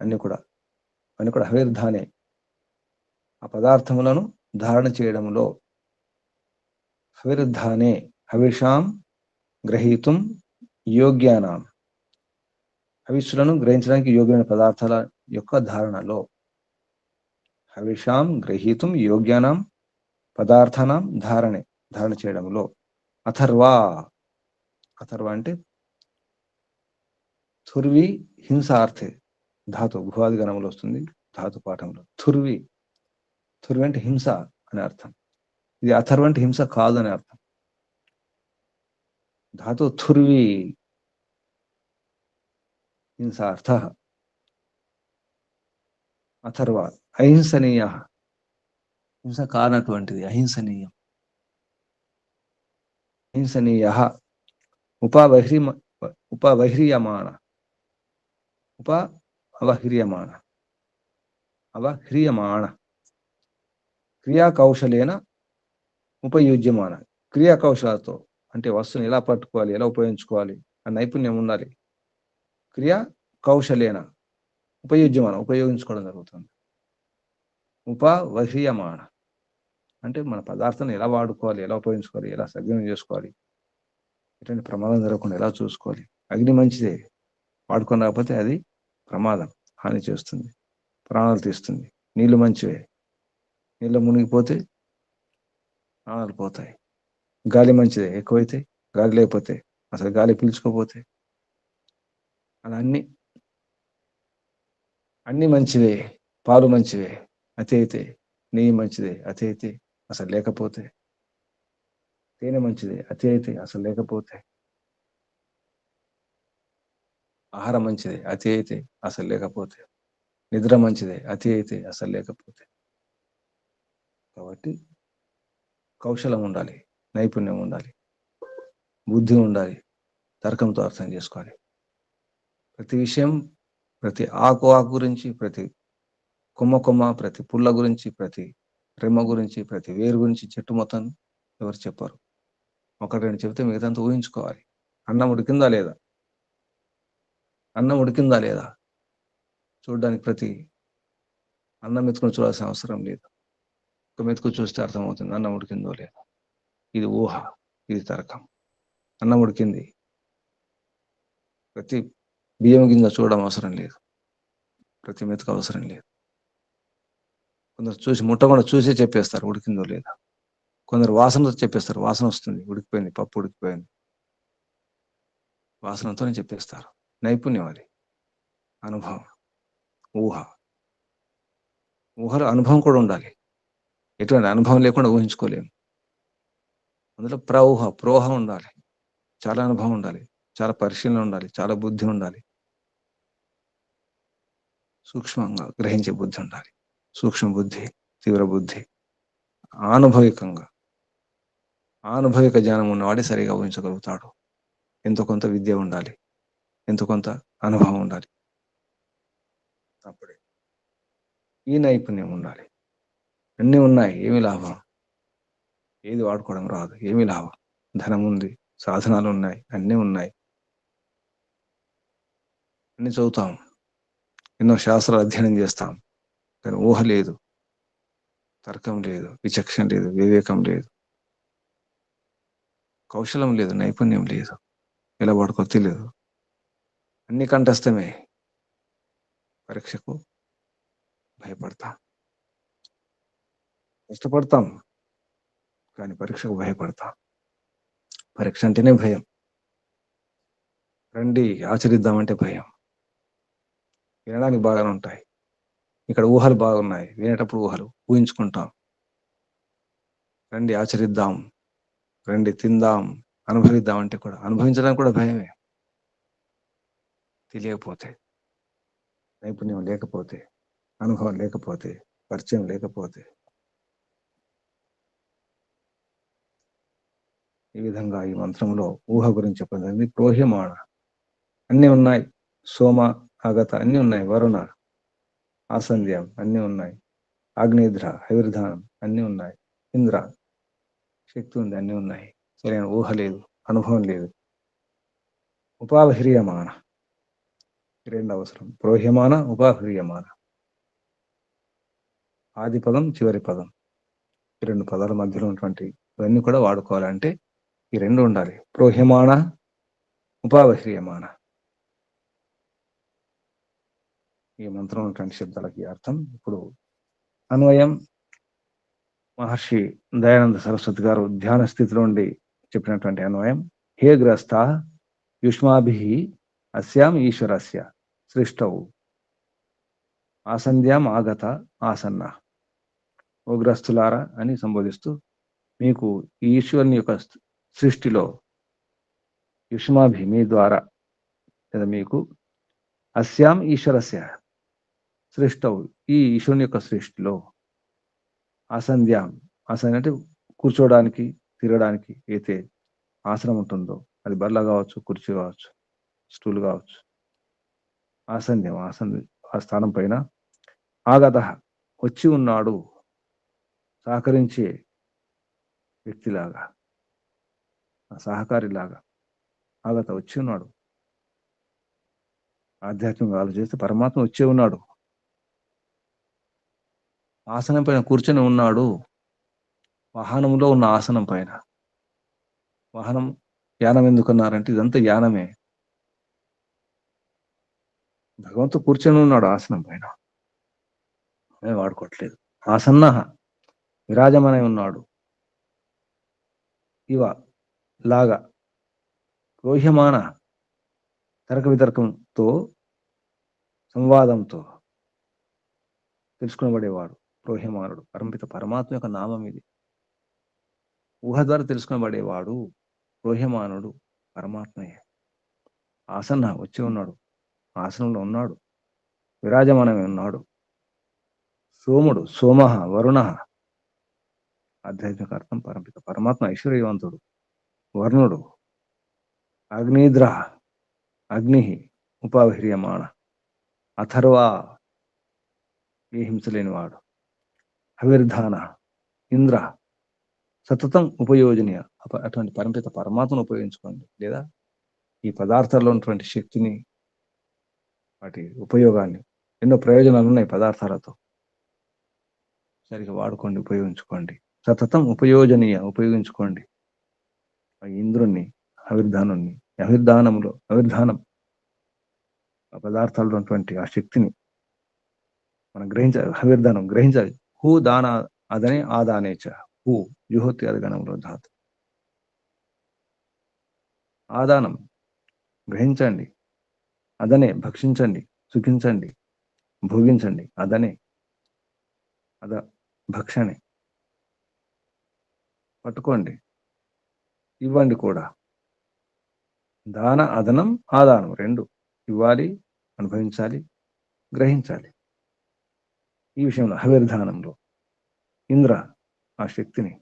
అన్ని కూడా హవిర్ధానే, ఆ పదార్థములను ధారణ చేయడంలో. హవిర్ధానే, హవిషాం గ్రహీతుం యోగ్యానాం, హవిస్సులను గ్రహించడానికి యోగ్యమైన పదార్థాల యొక్క ధారణలో. హవిషాం గ్రహీతుం యోగ్యానాం పదార్థానాం ధారణ చేయడంలో. అథర్వా, అథర్వ అంటే థుర్వి హింసార్థే, ధాతు భువాది గణములు వస్తుంది ధాతు పాఠంలో. థుర్వి అంటే హింస అనే అర్థం. ఇది అథర్వ అంటే హింస కాదు అనే అర్థం. ధాతు థుర్వి హింసార్థ. అథర్వ అహింసనీయ, హింస కానటువంటిది, అహింసనీయం. అహింసనీయ. ఉపవహ్రియమాణ, అవహ్రియమాణ, క్రియాకౌశలేన ఉపయుజ్యమాన. క్రియాకౌశలతో అంటే వస్తువుని ఎలా పట్టుకోవాలి, ఎలా ఉపయోగించుకోవాలి ఆ నైపుణ్యం ఉండాలి. క్రియా కౌశలేన, ఉపయుజ్యమాన, ఉపయోగించుకోవడం జరుగుతుంది. ఉపవహ్రియమాణ, అంటే మన పదార్థాన్ని ఎలా వాడుకోవాలి, ఎలా ఉపయోగించుకోవాలి, ఎలా సద్వినియోగం చేసుకోవాలి, ఎటువంటి ప్రమాదం జరగకుండా ఎలా చూసుకోవాలి. అగ్ని మంచిదే, వాడుకొని రాకపోతే అది ప్రమాదం, హాని చేస్తుంది, ప్రాణాలు తీస్తుంది. నీళ్లు మంచివే, నీళ్ళు మునిగిపోతే ప్రాణాలు పోతాయి. గాలి మంచిదే, ఎక్కువైతే గాలి లేకపోతే, అసలు గాలి పీల్చుకోపోతే, అలా అన్ని మంచివే. పాలు మంచివే, అతి అయితే. నెయ్యి మంచిదే, అతి అయితే. అసలు లేకపోతే, తేనె మంచిదే, అతి అయితే. అసలు లేకపోతే, ఆహారం మంచిదే, అతి అయితే. అసలు లేకపోతే, నిద్ర మంచిదే, అతి అయితే. అసలు లేకపోతే. కాబట్టి కౌశలం ఉండాలి, నైపుణ్యం ఉండాలి, బుద్ధి ఉండాలి, తర్కంతో అర్థం చేసుకోవాలి. ప్రతి విషయం, ప్రతి ఆకు గురించి, ప్రతి కొమ్మ, ప్రతి పుల్ల గురించి, ప్రతి రెమ్మ గురించి, ప్రతి వేరు గురించి, చెట్టు మొత్తం ఎవరు చెప్పారు. ఒకటి రెండు చెబితే మిగతాంతా ఊహించుకోవాలి. అన్నం ఉడికిందా లేదా, అన్నం ఉడికిందా లేదా చూడడానికి ప్రతి అన్నం మెతుకుని చూడాల్సిన అవసరం లేదు. ఒక మెతుకు చూస్తే అర్థమవుతుంది అన్నం ఉడికిందో లేదా. ఇది ఊహ, ఇది తర్కం. అన్నం ఉడికింది, ప్రతి బియ్యం గింజ చూడడం అవసరం లేదు, ప్రతి మెతుకు అవసరం లేదు. కొందరు చూసి ముట్టకుండా చూసే చెప్పేస్తారు ఉడికిందో లేదా. కొందరు వాసనతో చెప్పేస్తారు, వాసన వస్తుంది, ఉడికిపోయింది, పప్పు ఉడికిపోయింది, వాసనతోనే చెప్పేస్తారు. నైపుణ్యం అది, అనుభవం, ఊహ. ఊహలో అనుభవం కూడా ఉండాలి. ఎటువంటి అనుభవం లేకుండా ఊహించుకోలేము. అందులో ప్రోహ ఉండాలి, చాలా అనుభవం ఉండాలి, చాలా పరిశీలన ఉండాలి, చాలా బుద్ధి ఉండాలి, సూక్ష్మంగా గ్రహించే బుద్ధి ఉండాలి. సూక్ష్మ బుద్ధి, తీవ్ర బుద్ధి, ఆనుభవిక జ్ఞానం ఉన్నవాడే సరిగా ఊహించగలుగుతాడు. ఎంతో కొంత విద్య ఉండాలి, ఎంతో కొంత అనుభవం ఉండాలి, అప్పుడే. ఈ నైపుణ్యం ఉండాలి. అన్నీ ఉన్నాయి, ఏమి లాభం? ఏది వాడుకోవడం రాదు, ఏమి లాభం? ధనం ఉంది, సాధనాలు ఉన్నాయి, అన్నీ ఉన్నాయి, అన్ని చదువుతాం, ఎన్నో శాస్త్రాలు అధ్యయనం చేస్తాం, కానీ ఊహ లేదు, తర్కం లేదు, విచక్షణ లేదు, వివేకం లేదు, కౌశలం లేదు, నైపుణ్యం లేదు, ఎలా వాడుకో తెలియదు. అన్ని కంఠస్థమే. పరీక్షకు భయపడతాం, కష్టపడతాం, కానీ పరీక్షకు భయపడతాం. పరీక్ష అంటేనే భయం. రండి ఆచరిద్దామంటే భయం. వినడానికి బాగానే ఉంటాయి, ఇక్కడ ఊహలు బాగున్నాయి, వినేటప్పుడు ఊహలు ఊహించుకుంటాం. రండి ఆచరిద్దాం, రండి తిందాం, అనుభవిద్దాం అంటే కూడా అనుభవించడానికి కూడా భయమే. తెలియకపోతే, నైపుణ్యం లేకపోతే, అనుభవం లేకపోతే, పరిచయం లేకపోతే. ఈ విధంగా ఈ మంత్రంలో ఊహ గురించి చెప్పండి. ప్రోహ్యమాణ, అన్ని ఉన్నాయి. సోమ, ఆగత అన్ని ఉన్నాయి. వరుణ, ఆసంధ్యం అన్ని ఉన్నాయి. ఆగ్నేద్ర, హవిర్ధానం అన్ని ఉన్నాయి. ఇంద్ర, శక్తి ఉంది, అన్ని ఉన్నాయి. సరైన ఊహ లేదు, అనుభవం లేదు. ఉపాహ్రియమాణ, రెండు అవసరం. ప్రోహ్యమాన, ఉపాహ్రియమాన. ఆది పదం, చివరి పదం, ఈ రెండు పదాల మధ్యలో ఉన్నటువంటి ఇవన్నీ కూడా వాడుకోవాలంటే ఈ రెండు ఉండాలి. ప్రోహ్యమాణ, ఉపావహ్రియమాణ. ఈ మంత్రం ఉన్నటువంటి శబ్దాలకి అర్థం. ఇప్పుడు అన్వయం. మహర్షి దయానంద సరస్వతి గారు ధ్యాన స్థితిలో ఉండి చెప్పినటువంటి అన్వయం. హే గ్రస్త యుష్మాభి అస్యాం ఈశ్వరస్య సృష్టౌ ఆసంధ్యాం ఆగత ఆసన్న. ఓ గ్రస్తులారా అని సంబోధిస్తూ, మీకు ఈశ్వరుని యొక్క సృష్టిలో యుష్మాభి మీ ద్వారా, లేదా మీకు, అస్యాం ఈశ్వరస్య సృష్టౌ ఈ ఈశ్వరుని యొక్క సృష్టిలో, ఆసంధ్యాం, ఆసనం అంటే కూర్చోవడానికి, తిరగడానికి అయితే ఆసనం ఉంటుందో, అది బల్ల కావచ్చు, కుర్చీ కావచ్చు, స్టూల్ కావచ్చు. ఆసంధ్యం, ఆ స్థానం పైన, ఆగత వచ్చి ఉన్నాడు, సహకరించే వ్యక్తిలాగా, సహకారిలాగా ఆగత వచ్చి ఉన్నాడు. ఆధ్యాత్మికంగా ఆలోచిస్తే పరమాత్మ వచ్చి ఉన్నాడు, ఆసనం పైన కూర్చొని ఉన్నాడు. వాహనంలో ఉన్న ఆసనం పైన. వాహనం యానం ఎందుకన్నారంటే ఇదంతా యానమే. భగవంతుడు కూర్చొని ఉన్నాడు ఆసనం పైన, వాడుకోవట్లేదు. ఆసన్న విరాజమనై ఉన్నాడు. ఇవ లాగా రోహ్యమాన తర్క వితర్కంతో సంవాదంతో తెలుసుకునబడేవాడు రోహ్యమానుడు. పరమిత పరమాత్మ యొక్క నామం ఇది. ఊహ ద్వారా తెలుసుకునబడేవాడు రోహ్యమానుడు పరమాత్మయే. ఆసన్న వచ్చి ఉన్నాడు, ఆసనంలో ఉన్నాడు, విరాజమానమై ఉన్నాడు. సోముడు, సోమ, వరుణ ఆధ్యాత్మిక అర్థం పరమిత పరమాత్మ ఐశ్వర్యవంతుడు. వర్ణుడు అగ్నిద్ర, అగ్ని ఉపావిహ్రియమాణ. అథర్వ ఏ హింస లేనివాడు. హవిర్ధాన ఇంద్ర సతతం ఉపయోజనీయ. అటువంటి పరమిత పరమాత్మను ఉపయోగించుకోండి, లేదా ఈ పదార్థాల్లో ఉన్నటువంటి శక్తిని, వాటి ఉపయోగాన్ని, ఎన్నో ప్రయోజనాలు ఉన్నాయి పదార్థాలతో, సరిగా వాడుకోండి, ఉపయోగించుకోండి. సతతం ఉపయోజనీయ, ఉపయోగించుకోండి. ఇంద్రుణ్ణి, అవిర్ధానుణ్ణి, అవిర్ధానం ఆ పదార్థాల్లో ఉన్నటువంటి ఆ శక్తిని మనం గ్రహించాలి. అవిర్ధానం గ్రహించాలి. హూ దాన అదనే ఆదానేచ. హూ జుహోతి అధిగణంలో ధాతు. ఆదానం గ్రహించండి, అదనే భక్షించండి, సుఖించండి, భోగించండి. అదనే అద భక్షణే పట్టుకోండి, ఇవ్వండి కూడా. దాన అదనం ఆదానం రెండు ఇవ్వాలి, అనుభవించాలి, గ్రహించాలి. ఈ విషయంలో హవిర్ధానంలో ఇంద్ర ఆ శక్తిని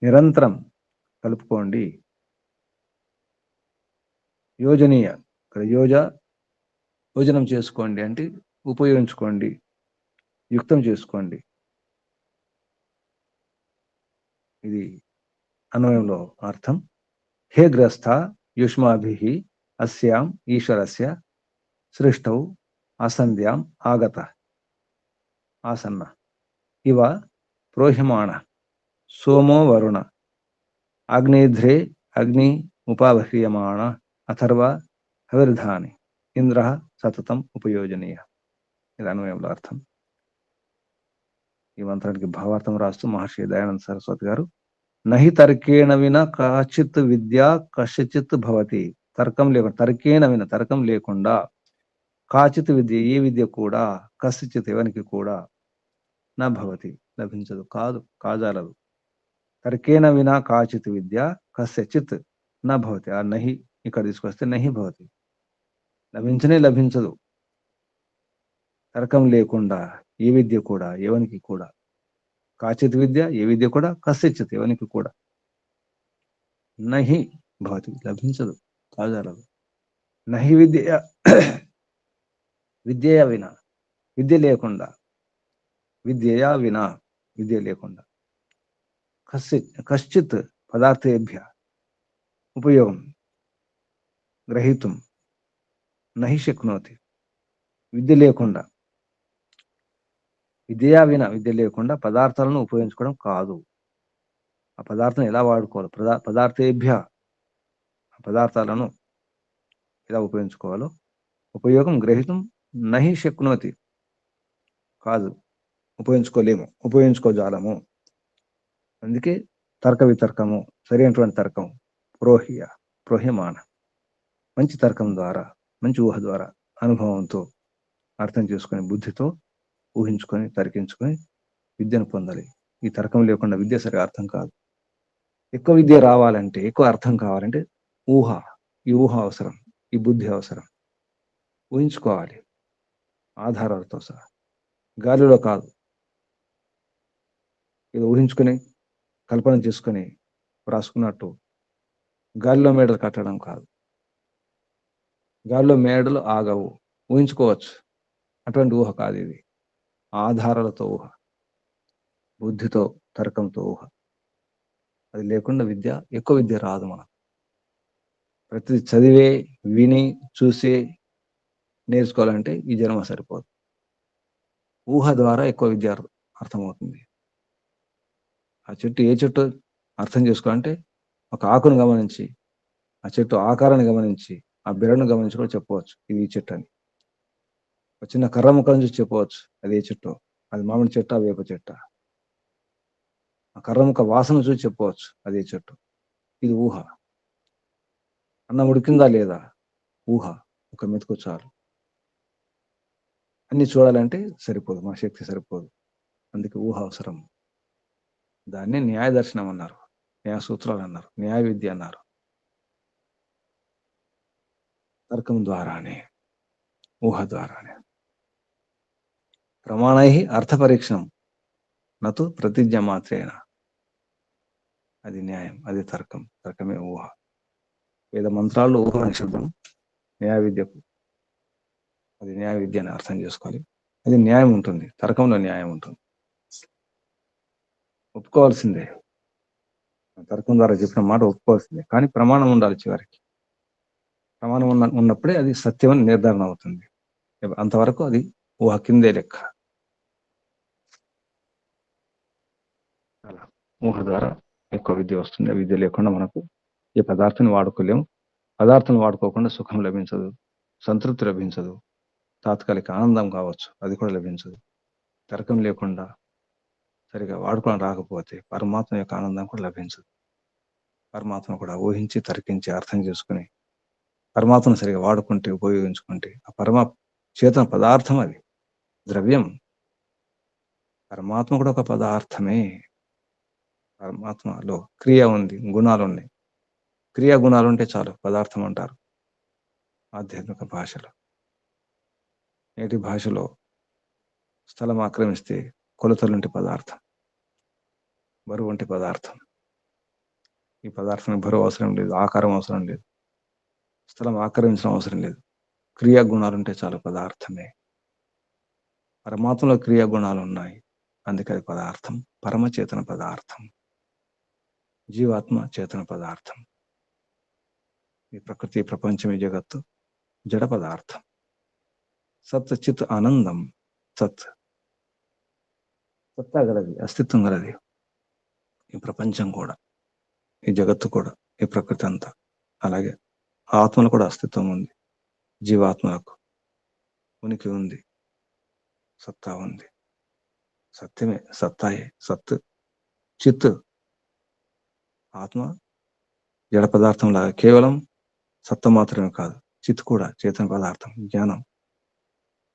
నిరంతరం కలుపుకోండి. యోజనీయ, ఇక్కడ యోజనం చేసుకోండి అంటే ఉపయోగించుకోండి, యుక్తం చేసుకోండి. ఇది అన్వయంలో అర్థం. హే గ్రస్థ యుష్మాభి అస్యాం ఈశ్వరస్య సృష్టౌ అసంధ్యాం ఆగత. ఆసన్న ఇవ ప్రోహ్యమాణ సోమో వరుణ అగ్నిధ్రే అగ్ని ఉపావహ్రియమాణ అథర్వ హవిర్ధాని ఇంద్ర సతతం ఉపయోజనీయ. ఇది అన్వయంలో అర్థం. ఈ మంత్రానికి భావార్థం రాస్తూ మహర్షి దయానంద సరస్వతి గారు, నహి తర్కేణ విన కాచిత్ విద్య కశ్చిత్ భవతి. తర్కం లేకుండా, తర్కేణ విన తర్కం లేకుండా, కాచిత్ విద్య ఏ విద్య కూడా, కశ్చిత్ ఎవనికి కూడా, నా భవతి లభించదు, కాదు కాజాలదు. తర్కేణ వినా కాచిత్ విద్య కస్యచిత్ నా భవతి. ఆ నహి ఇక్కడ తీసుకొస్తే నహి భవతి, లభించనే లభించదు. తర్కం లేకుండా ఏ విద్య కూడా, ఎవనికి కూడా. కాచిత్ విద్య ఏ విద్య కూడా, కస్యచిత్ ఎవనికి కూడా, నహి భవతి లభించదు, కాజాలదు. నహి విద్య విద్యయా వినా, విద్య లేకుండా, విద్యయా వినా విద్య లేకుండా, కశ్చిత్ పదార్థేభ్య ఉపయోగం గ్రహీతుం నహి శక్నోతి. విద్య లేకుండా, విద్యయా వినా విద్య లేకుండా పదార్థాలను ఉపయోగించుకోవడం కాదు. ఆ పదార్థం ఎలా వాడుకోవాలో, పదార్థేభ్య పదార్థాలను ఎలా ఉపయోగించుకోవాలో ఉపయోగం గ్రహితం నహి శక్నోతి, కాదు ఉపయోగించుకోలేము, ఉపయోగించుకోజాలము. అందుకే తర్క వితర్కము, సరైనటువంటి తర్కం, ప్రోహ్యమాన, మంచి తర్కం ద్వారా, మంచి ఊహ ద్వారా, అనుభవంతో అర్థం చేసుకొని, బుద్ధితో ఊహించుకొని, తర్కించుకొని విద్యను పొందాలి. ఈ తర్కం లేకుండా విద్య సరిగా అర్థం కాదు. ఎక్కువ విద్య రావాలంటే, ఎక్కువ అర్థం కావాలంటే ఈ ఊహ అవసరం, ఈ బుద్ధి అవసరం. ఊహించుకోవాలి ఆధారాలతో సహా, గాలిలో కాదు. ఇది ఊహించుకొని, కల్పన చేసుకొని రాసుకున్నట్టు గాలిలో మేడలు కట్టడం కాదు. గాలిలో మేడలు ఆగవు, ఊహించుకోవచ్చు, అటువంటి ఊహ కాదు ఇది. ఆధారాలతో ఊహ, బుద్ధితో, తర్కంతో ఊహ. అది లేకుండా ఎక్కువ విద్య రాదు. మనం ప్రతిదీ చదివే, విని, చూసి నేర్చుకోవాలంటే ఈ జన్మ సరిపోదు. ఊహ ద్వారా ఎక్కువ విద్య అర్థమవుతుంది. ఆ చెట్టు ఏ చెట్టు అర్థం చేసుకోవాలంటే ఒక ఆకును గమనించి, ఆ చెట్టు ఆకారాన్ని గమనించి, ఆ బెరడును గమనించి కూడా చెప్పవచ్చు ఇది ఈ చెట్టు అని. ఒక చిన్న కర్ర ముక్కను చూసి చెప్పవచ్చు అది ఏ చెట్టు, అది మామిడి చెట్ట, వేప చెట్ట. ఆ కర్ర ముక్క వాసన చూసి చెప్పవచ్చు అది ఏ చెట్టు. ఇది ఊహ. అన్నం ఉడికిందా లేదా ఊహ, ఒక మెతుకు చాలు. అన్ని చూడాలంటే సరిపోదు, మన శక్తి సరిపోదు. అందుకే ఊహ అవసరం. దాన్ని న్యాయ దర్శనం అన్నారు, న్యాయ సూత్రాలు అన్నారు, న్యాయ విద్య అన్నారు. తర్కం ద్వారానే, ఊహ ద్వారానే. ప్రమాణై అర్థ పరీక్షణం నతు ప్రతిజ్ఞ మాత్రేన. అది న్యాయం, అది తర్కం. తర్కమే ఊహ. వేద మంత్రాల్లో ఊహ అనే శబ్దం న్యాయ విద్యకు, అది న్యాయ విద్య అని అర్థం చేసుకోవాలి. అది న్యాయం ఉంటుంది, తర్కంలో న్యాయం ఉంటుంది. ఒప్పుకోవాల్సిందే, తర్కం ద్వారా చెప్పిన మాట ఒప్పుకోవాల్సిందే. కానీ ప్రమాణం ఉండాలి చివరికి. ప్రమాణం ఉన్నప్పుడే అది సత్యం అని నిర్ధారణ అవుతుంది. అంతవరకు అది ఊహ కిందే లెక్క. అలా ఊహ ద్వారా ఎక్కువ విద్య వస్తుంది. ఆ విద్య లేకుండా మనకు ఏ పదార్థాన్ని వాడుకోలేము. పదార్థం వాడుకోకుండా సుఖం లభించదు, సంతృప్తి లభించదు, తాత్కాలిక ఆనందం కావచ్చు, అది కూడా లభించదు. తర్కం లేకుండా సరిగా వాడుకోవడం రాకపోతే పరమాత్మ యొక్క ఆనందం కూడా లభించదు. పరమాత్మ కూడా ఊహించి, తర్కించి, అర్థం చేసుకుని పరమాత్మను సరిగా వాడుకుంటే, ఉపయోగించుకుంటే ఆ చేతన పదార్థం, అది ద్రవ్యం. పరమాత్మ కూడా ఒక పదార్థమే. పరమాత్మలో క్రియ ఉంది, గుణాలు ఉన్నాయి. క్రియా గుణాలు ఉంటే చాలు పదార్థం అంటారు ఆధ్యాత్మిక భాషలో. నేటి భాషలో స్థలం ఆక్రమిస్తే కొలతలుంటే పదార్థం, బరువు ఉంటే పదార్థం. ఈ పదార్థానికి బరువు అవసరం లేదు, ఆకారం అవసరం లేదు, స్థలం ఆక్రమించడం అవసరం లేదు. క్రియా గుణాలుంటే చాలు పదార్థమే. పరమాత్మలో క్రియా గుణాలు ఉన్నాయి, అందుకే అది పదార్థం. పరమచేతన పదార్థం, జీవాత్మ చేతన పదార్థం. ఈ ప్రకృతి, ప్రపంచం, ఈ జగత్తు జడ పదార్థం. సత్ చిత్ ఆనందం. సత్ సత్తా గలది, అస్తిత్వం గలది. ఈ ప్రపంచం కూడా, ఈ జగత్తు కూడా, ఈ ప్రకృతి అంతా. అలాగే ఆత్మలు కూడా అస్తిత్వం ఉంది. జీవాత్మలకు ఉనికి ఉంది, సత్తా ఉంది. సత్యమే, సత్తాయే, సత్ చిత్. ఆత్మ జడ పదార్థం లాగా కేవలం సత్త మాత్రమే కాదు, చిత్ కూడా చేతన పదార్థం. జ్ఞానం,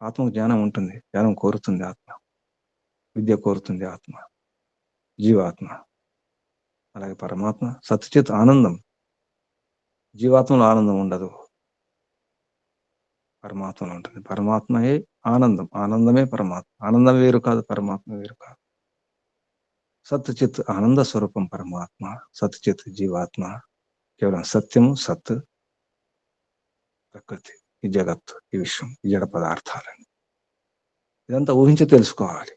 ఆత్మకు జ్ఞానం ఉంటుంది, జ్ఞానం కోరుతుంది ఆత్మ, విద్య కోరుతుంది ఆత్మ, జీవాత్మ. అలాగే పరమాత్మ సత్యచిత్ ఆనందం. జీవాత్మలో ఆనందం ఉండదు, పరమాత్మలో ఉంటుంది. పరమాత్మయే ఆనందం, ఆనందమే పరమాత్మ. ఆనందం వేరు కాదు, పరమాత్మ వేరు కాదు. సత్చిత్ ఆనంద స్వరూపం పరమాత్మ, సత్చిత్ జీవాత్మ. కేవలం సత్యము, సత్, ప్రకృతి, ఈ జగత్తు, ఈ విశ్వం, ఈ జడ పదార్థాలని ఇదంతా ఊహించి తెలుసుకోవాలి.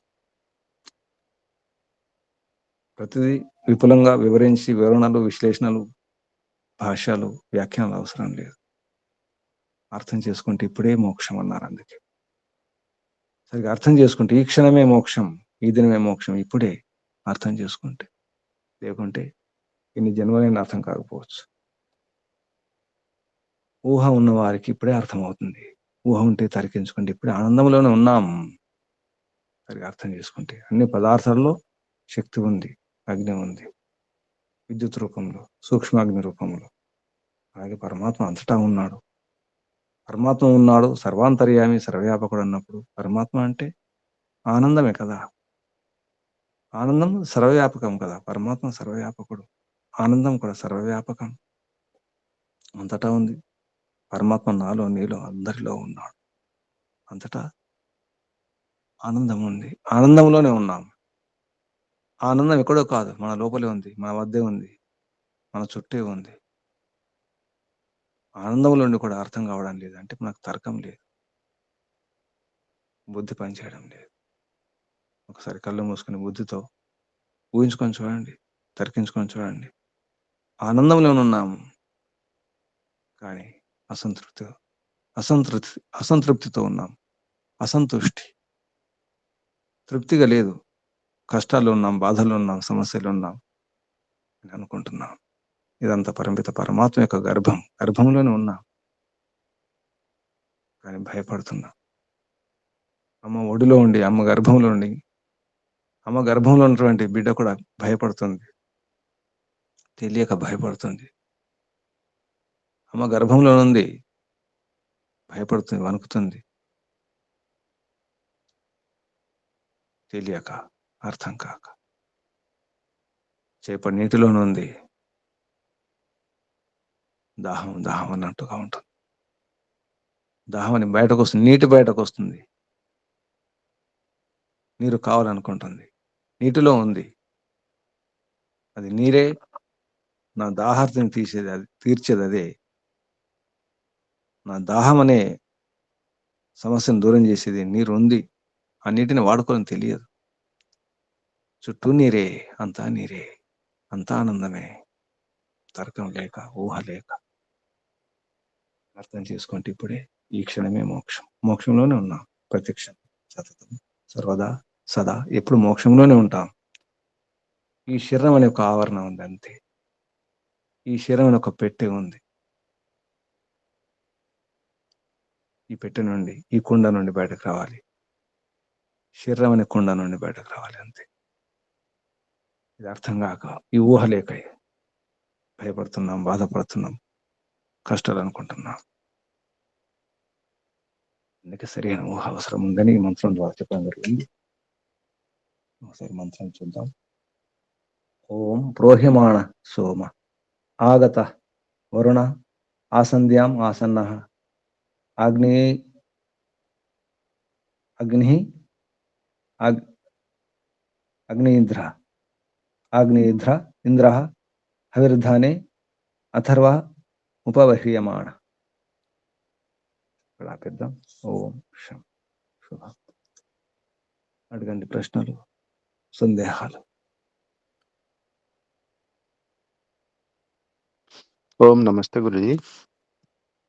ప్రతిదీ విపులంగా వివరించి వివరణలు, విశ్లేషణలు, భాష్యాలు, వ్యాఖ్యానాలు అవసరం లేదు. అర్థం చేసుకుంటే ఇప్పుడే మోక్షం అన్నారు. అందుకే సరిగ్గా అర్థం చేసుకుంటే ఈ క్షణమే మోక్షం, ఈ దినమే మోక్షం, ఇప్పుడే అర్థం చేసుకుంటే. లేకుంటే ఇన్ని జన్మలైన అర్థం కాకపోవచ్చు. ఊహ ఉన్న వారికి ఇప్పుడే అర్థమవుతుంది. ఊహ ఉంటే తరికించుకుంటే ఇప్పుడే ఆనందంలోనే ఉన్నాం. సరిగ్గా అర్థం చేసుకుంటే అన్ని పదార్థాల్లో శక్తి ఉంది, అగ్ని ఉంది, విద్యుత్ రూపంలో, సూక్ష్మాగ్ని రూపంలో. అలాగే పరమాత్మ అంతటా ఉన్నాడు. పరమాత్మ ఉన్నాడు, సర్వాంతర్యామి, సర్వవ్యాపకుడు అన్నప్పుడు పరమాత్మ అంటే ఆనందమే కదా. ఆనందం సర్వవ్యాపకం కదా. పరమాత్మ సర్వవ్యాపకుడు, ఆనందం కూడా సర్వవ్యాపకం, అంతటా ఉంది. పరమాత్మ నాలో, నీలో, అందరిలో ఉన్నాడు. అంతటా ఆనందం ఉంది, ఆనందంలోనే ఉన్నాం. ఆనందం ఎక్కడో కాదు, మన లోపలే ఉంది, మన వద్దే ఉంది, మన చుట్టే ఉంది. ఆనందంలో కూడా అర్థం కావడం లేదు అంటే మనకు తర్కం లేదు, బుద్ధి పనిచేయడం లేదు. ఒకసారి కళ్ళు మూసుకుని బుద్ధితో ఊహించుకొని చూడండి, తర్కించుకొని చూడండి. ఆనందంలోనే ఉన్నాము, కానీ అసంతృప్తితో ఉన్నాం. అసంతుష్టి, తృప్తిగా లేదు. కష్టాలు ఉన్నాం, బాధలు ఉన్నాం, సమస్యలు ఉన్నాం అని అనుకుంటున్నాం. ఇదంతా పరమిత పరమాత్మ యొక్క గర్భంలోనే ఉన్నాం. కానీ భయపడుతున్నాం. అమ్మ ఒడిలో ఉండి, అమ్మ గర్భంలో ఉండి, అమ్మ గర్భంలో ఉన్నటువంటి బిడ్డ కూడా భయపడుతుంది, తెలియక భయపడుతుంది. అమ్మ గర్భంలో ఉంది, భయపడుతుంది, వణుకుతుంది, తెలియక, అర్థం కాక. చేప నీటిలోనుంది, దాహం దాహం అన్నట్టుగా ఉంటుంది. దాహం అని బయటకు వస్తుంది, నీటి బయటకు వస్తుంది, నీరు కావాలనుకుంటుంది, నీటిలో ఉంది. అది నీరే, నా దాహార్తిని తీర్చేది అదే. నా దాహం అనే సమస్యను దూరం చేసేది నీరు ఉంది. ఆ నీటిని వాడుకోవాలని తెలియదు. చుట్టూ నీరే, అంతా నీరే, అంతా ఆనందమే. తర్కం లేక, ఊహ లేక అర్థం చేసుకుంటే ఇప్పుడే ఈ క్షణమే మోక్షం. మోక్షంలోనే ఉన్నాం. ప్రత్యక్షం, సతతం, సర్వదా, సదా ఎప్పుడు మోక్షంలోనే ఉంటాం. ఈ శరీరం అనే ఒక ఆవరణ ఉంది, అంతే. ఈ శరీరం అనే ఒక పెట్టె ఉంది. ఈ పెట్టె నుండి, ఈ కుండ నుండి బయటకు రావాలి. శరీరం అనే కుండ నుండి బయటకు రావాలి, అంతే. ఇది అర్థం కాక, ఈ ఊహ లేక భయపడుతున్నాం, బాధపడుతున్నాం, కష్టాలు అనుకుంటున్నాం. అందుకే సరైన ఊహ అవసరం ఉందని ఈ మంత్రం ద్వారా చెప్పడం జరిగింది. ఒకసారి మంత్రం చూద్దాం. ఓం ప్రోహ్యమాణ సోమ ఆగత వరుణ ఆసంధ్యాం ఆసన్న అగ్ని ఇంద్ర హవిర్ధానే అథర్వ ఉపవహ్రియమాణ. ఆపేద్దాం. ఓం శం శుభ. అడగండి ప్రశ్నలు, సందేహాలు. ఓం నమస్తే గురుజీ.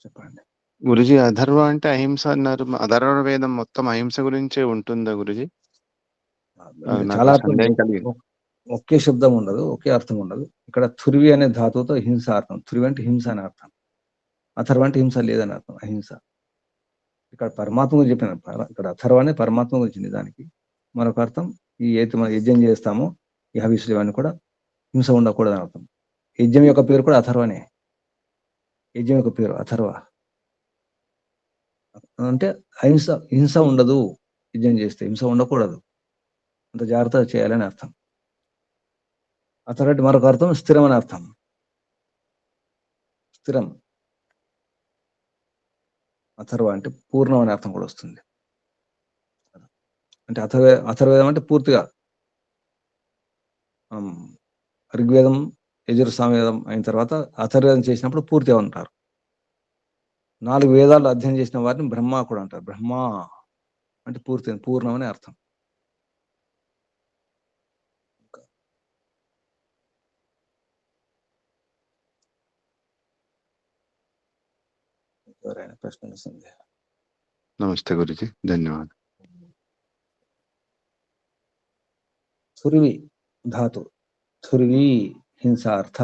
చెప్పండి. గురుజీ, అధర్వ అంటే అహింస అన్నారు. అధర్వ వేదం మొత్తం అహింస గురించే ఉంటుందా గురుజీ? చాలా నాకు అర్థం, సందేహం కలిగింది. ఒకే శబ్దం ఉండదు, ఒకే అర్థం ఉండదు. ఇక్కడ తుర్వి అనే ధాతువుతో హింస అర్థం. తుర్వి అంటే హింస అని అర్థం. అథర్వ అంటే హింస లేదని అర్థం, అహింస. ఇక్కడ పరమాత్మ గురించి చెప్పిన, ఇక్కడ అథర్వ అనే పరమాత్మ గురించి నిజానికి. మరొక అర్థం, ఈ ఏది మనం యజ్ఞం చేస్తామో ఈ హవిస్సులు ఇవన్నీ కూడా హింస ఉండకూడదని అర్థం. యజ్ఞం యొక్క పేరు కూడా అథర్వనే. యజ్ఞం యొక్క పేరు అథర్వ. అంటే హింస ఉండదు. యజ్ఞం చేస్తే హింస ఉండకూడదు, అంత జాగ్రత్తగా చేయాలని అర్థం. అథర్వ మరొక అర్థం స్థిరం అని అర్థం. స్థిరం. అథర్వ అంటే పూర్ణం అనే అర్థం కూడా వస్తుంది. అంటే అథర్వేదం అంటే పూర్తిగా ఋగ్వేదం, యజుర్ సామవేదం అయిన తర్వాత అథర్వేదం చేసినప్పుడు పూర్తిగా ఉంటారు. 4 వేదాలు అధ్యయనం చేసిన వారిని బ్రహ్మ కూడా అంటారు. బ్రహ్మ అంటే పూర్తి, పూర్ణం అనే అర్థం. ఎవరైనా ప్రశ్నలు, సందేహాలు? నమస్తే గురుజీ, ధన్యవాదాలు. తుర్వి ధాతు, తుర్వి హింసార్థ.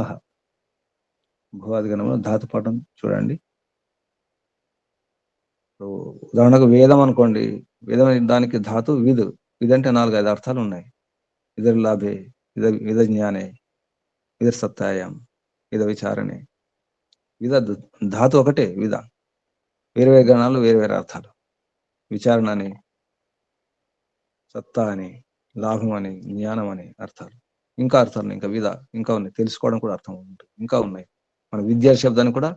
భువాదిగణంలో ధాతు పాఠం చూడండి. ఉదాహరణకు వేదం అనుకోండి. వేదం దానికి ధాతు విద్. విద్ అంటే 4-5 అర్థాలు ఉన్నాయి. ఇదర్ లాభే, విద జ్ఞానే, విదర్ సత్తాయాం, విద విచారణే. విద ధాతు ఒకటే, విద. వేరే గణాలు వేరే అర్థాలు. విచారణ అని, సత్తా అని, లాభం అని, జ్ఞానం అని అర్థాలు. ఇంకా అర్థాలు ఇంకా విధ ఇంకా ఉన్నాయి. తెలుసుకోవడం కూడా అర్థం ఉంటుంది, ఇంకా ఉన్నాయి. మన విద్యా శబ్దానికి కూడా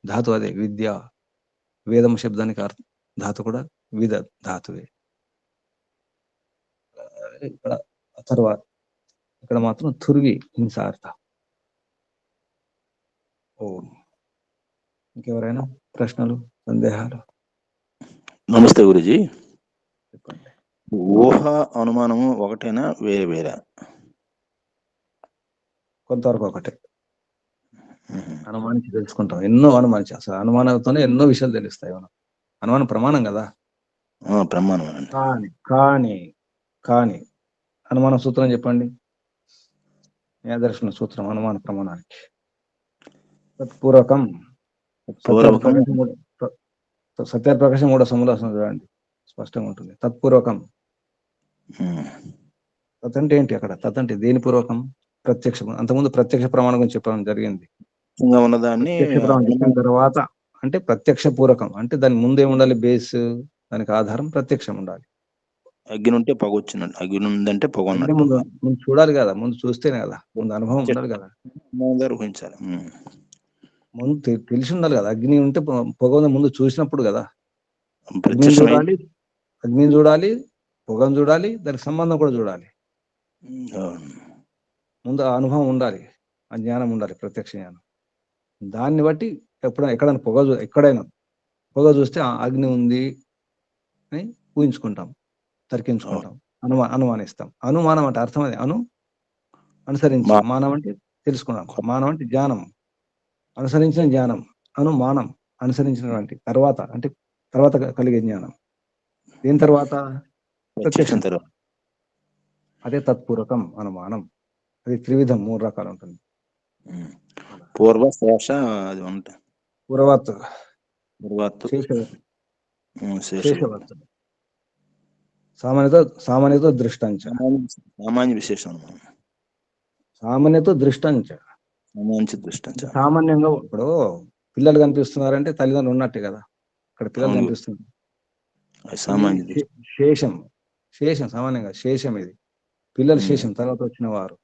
ధాతు అదే, విద్య. వేదం శబ్దానికి ధాతు కూడా విధ ధాతువే. ఇక్కడ తర్వాత ఇక్కడ మాత్రం తుర్వి హింసార్థ. ఓం. ఇంకెవరైనా ప్రశ్నలు, సందేహాలు? నమస్తే గురుజీ. చెప్పండి. ఊహ అనుమానము ఒకటేనా, వేరే వేరే? కొంతవరకు ఒకటే. అనుమానించి తెలుసుకుంటాం, ఎన్నో అనుమానించి. అసలు అనుమానంతోనే ఎన్నో విషయాలు తెలుస్తాయి. మనం అనుమానం ప్రమాణం కదా. ప్రమాణం. కానీ అనుమాన సూత్రం చెప్పండి. న్యాయదర్శన సూత్రం అనుమాన ప్రమాణానికి. తత్పూర్వకం పూర్వకం సత్యప్రకాశం మూడో సముదాసం చూడండి, స్పష్టంగా ఉంటుంది. తత్పూర్వకం. తత్ అంటే ఏంటి? అక్కడ తత్ అంటే దేని పూర్వకం? ప్రత్యక్ష. అంతకుముందు ప్రత్యక్ష ప్రమాణం గురించి చెప్పడం జరిగింది. ఉన్నదాన్ని ప్రత్యక్ష ప్రమాణం చెప్పిన తర్వాత అంటే ప్రత్యక్ష పూర్వకం అంటే దాని ముందు ఏముండాలి? బేస్, దానికి ఆధారం ప్రత్యక్షం ఉండాలి. అగ్ని ఉంటే పొగ వచ్చినట్టు, అగ్ని ఉందంటే పొగ అంటే ఉన్నట్టు. ముందు చూడాలి కదా, ముందు చూస్తేనే కదా, ముందు అనుభవం ఉండాలి కదా, ఊహించాలి. ముందు తెలిసి ఉండాలి కదా. అగ్ని ఉంటే పొగ ఉంది ముందు చూసినప్పుడు కదా. అగ్నిని ప్రత్యక్షమై చూడాలి, అగ్నిని చూడాలి, పొగను చూడాలి, దానికి సంబంధం కూడా చూడాలి. ముందు ఆ అనుభవం ఉండాలి, ఆ జ్ఞానం ఉండాలి, ప్రత్యక్ష జ్ఞానం. దాన్ని బట్టి ఎక్కడైనా పొగ చూస్తే అగ్ని ఉంది అని ఊహించుకుంటాం, తర్కించుకుంటాం, అనుమానిస్తాం. అనుమానం అంటే అర్థం అది. అనుసరించి, మానం అంటే తెలుసుకున్నాం, మానం అంటే జ్ఞానం, అనుసరించిన జ్ఞానం. అనుమానం అనుసరించినటువంటి తర్వాత అంటే తర్వాత కలిగే జ్ఞానం. దీని తర్వాత ప్రత్యక్షం తర్వాత. అదే తత్పూర్వకం అనుమానం. అది త్రివిధం, 3 రకాలు ఉంటుంది. పూర్వ శేష అది ఉంటుంది. పూర్వవత్, శేషవత్, సామాన్యతో దృష్టంచ. సామాన్య విశేషం. సామాన్యతో దృష్టంచ. సామాన్యంగా ఇప్పుడు పిల్లలు కనిపిస్తున్నారంటే తల్లిదండ్రులు ఉన్నట్టే కదా. ఇక్కడ పిల్లలు కనిపిస్తున్నారు. శేషం సామాన్యంగా శేషం. ఇది పిల్లలు శేషం, తర్వాత వచ్చిన వారు.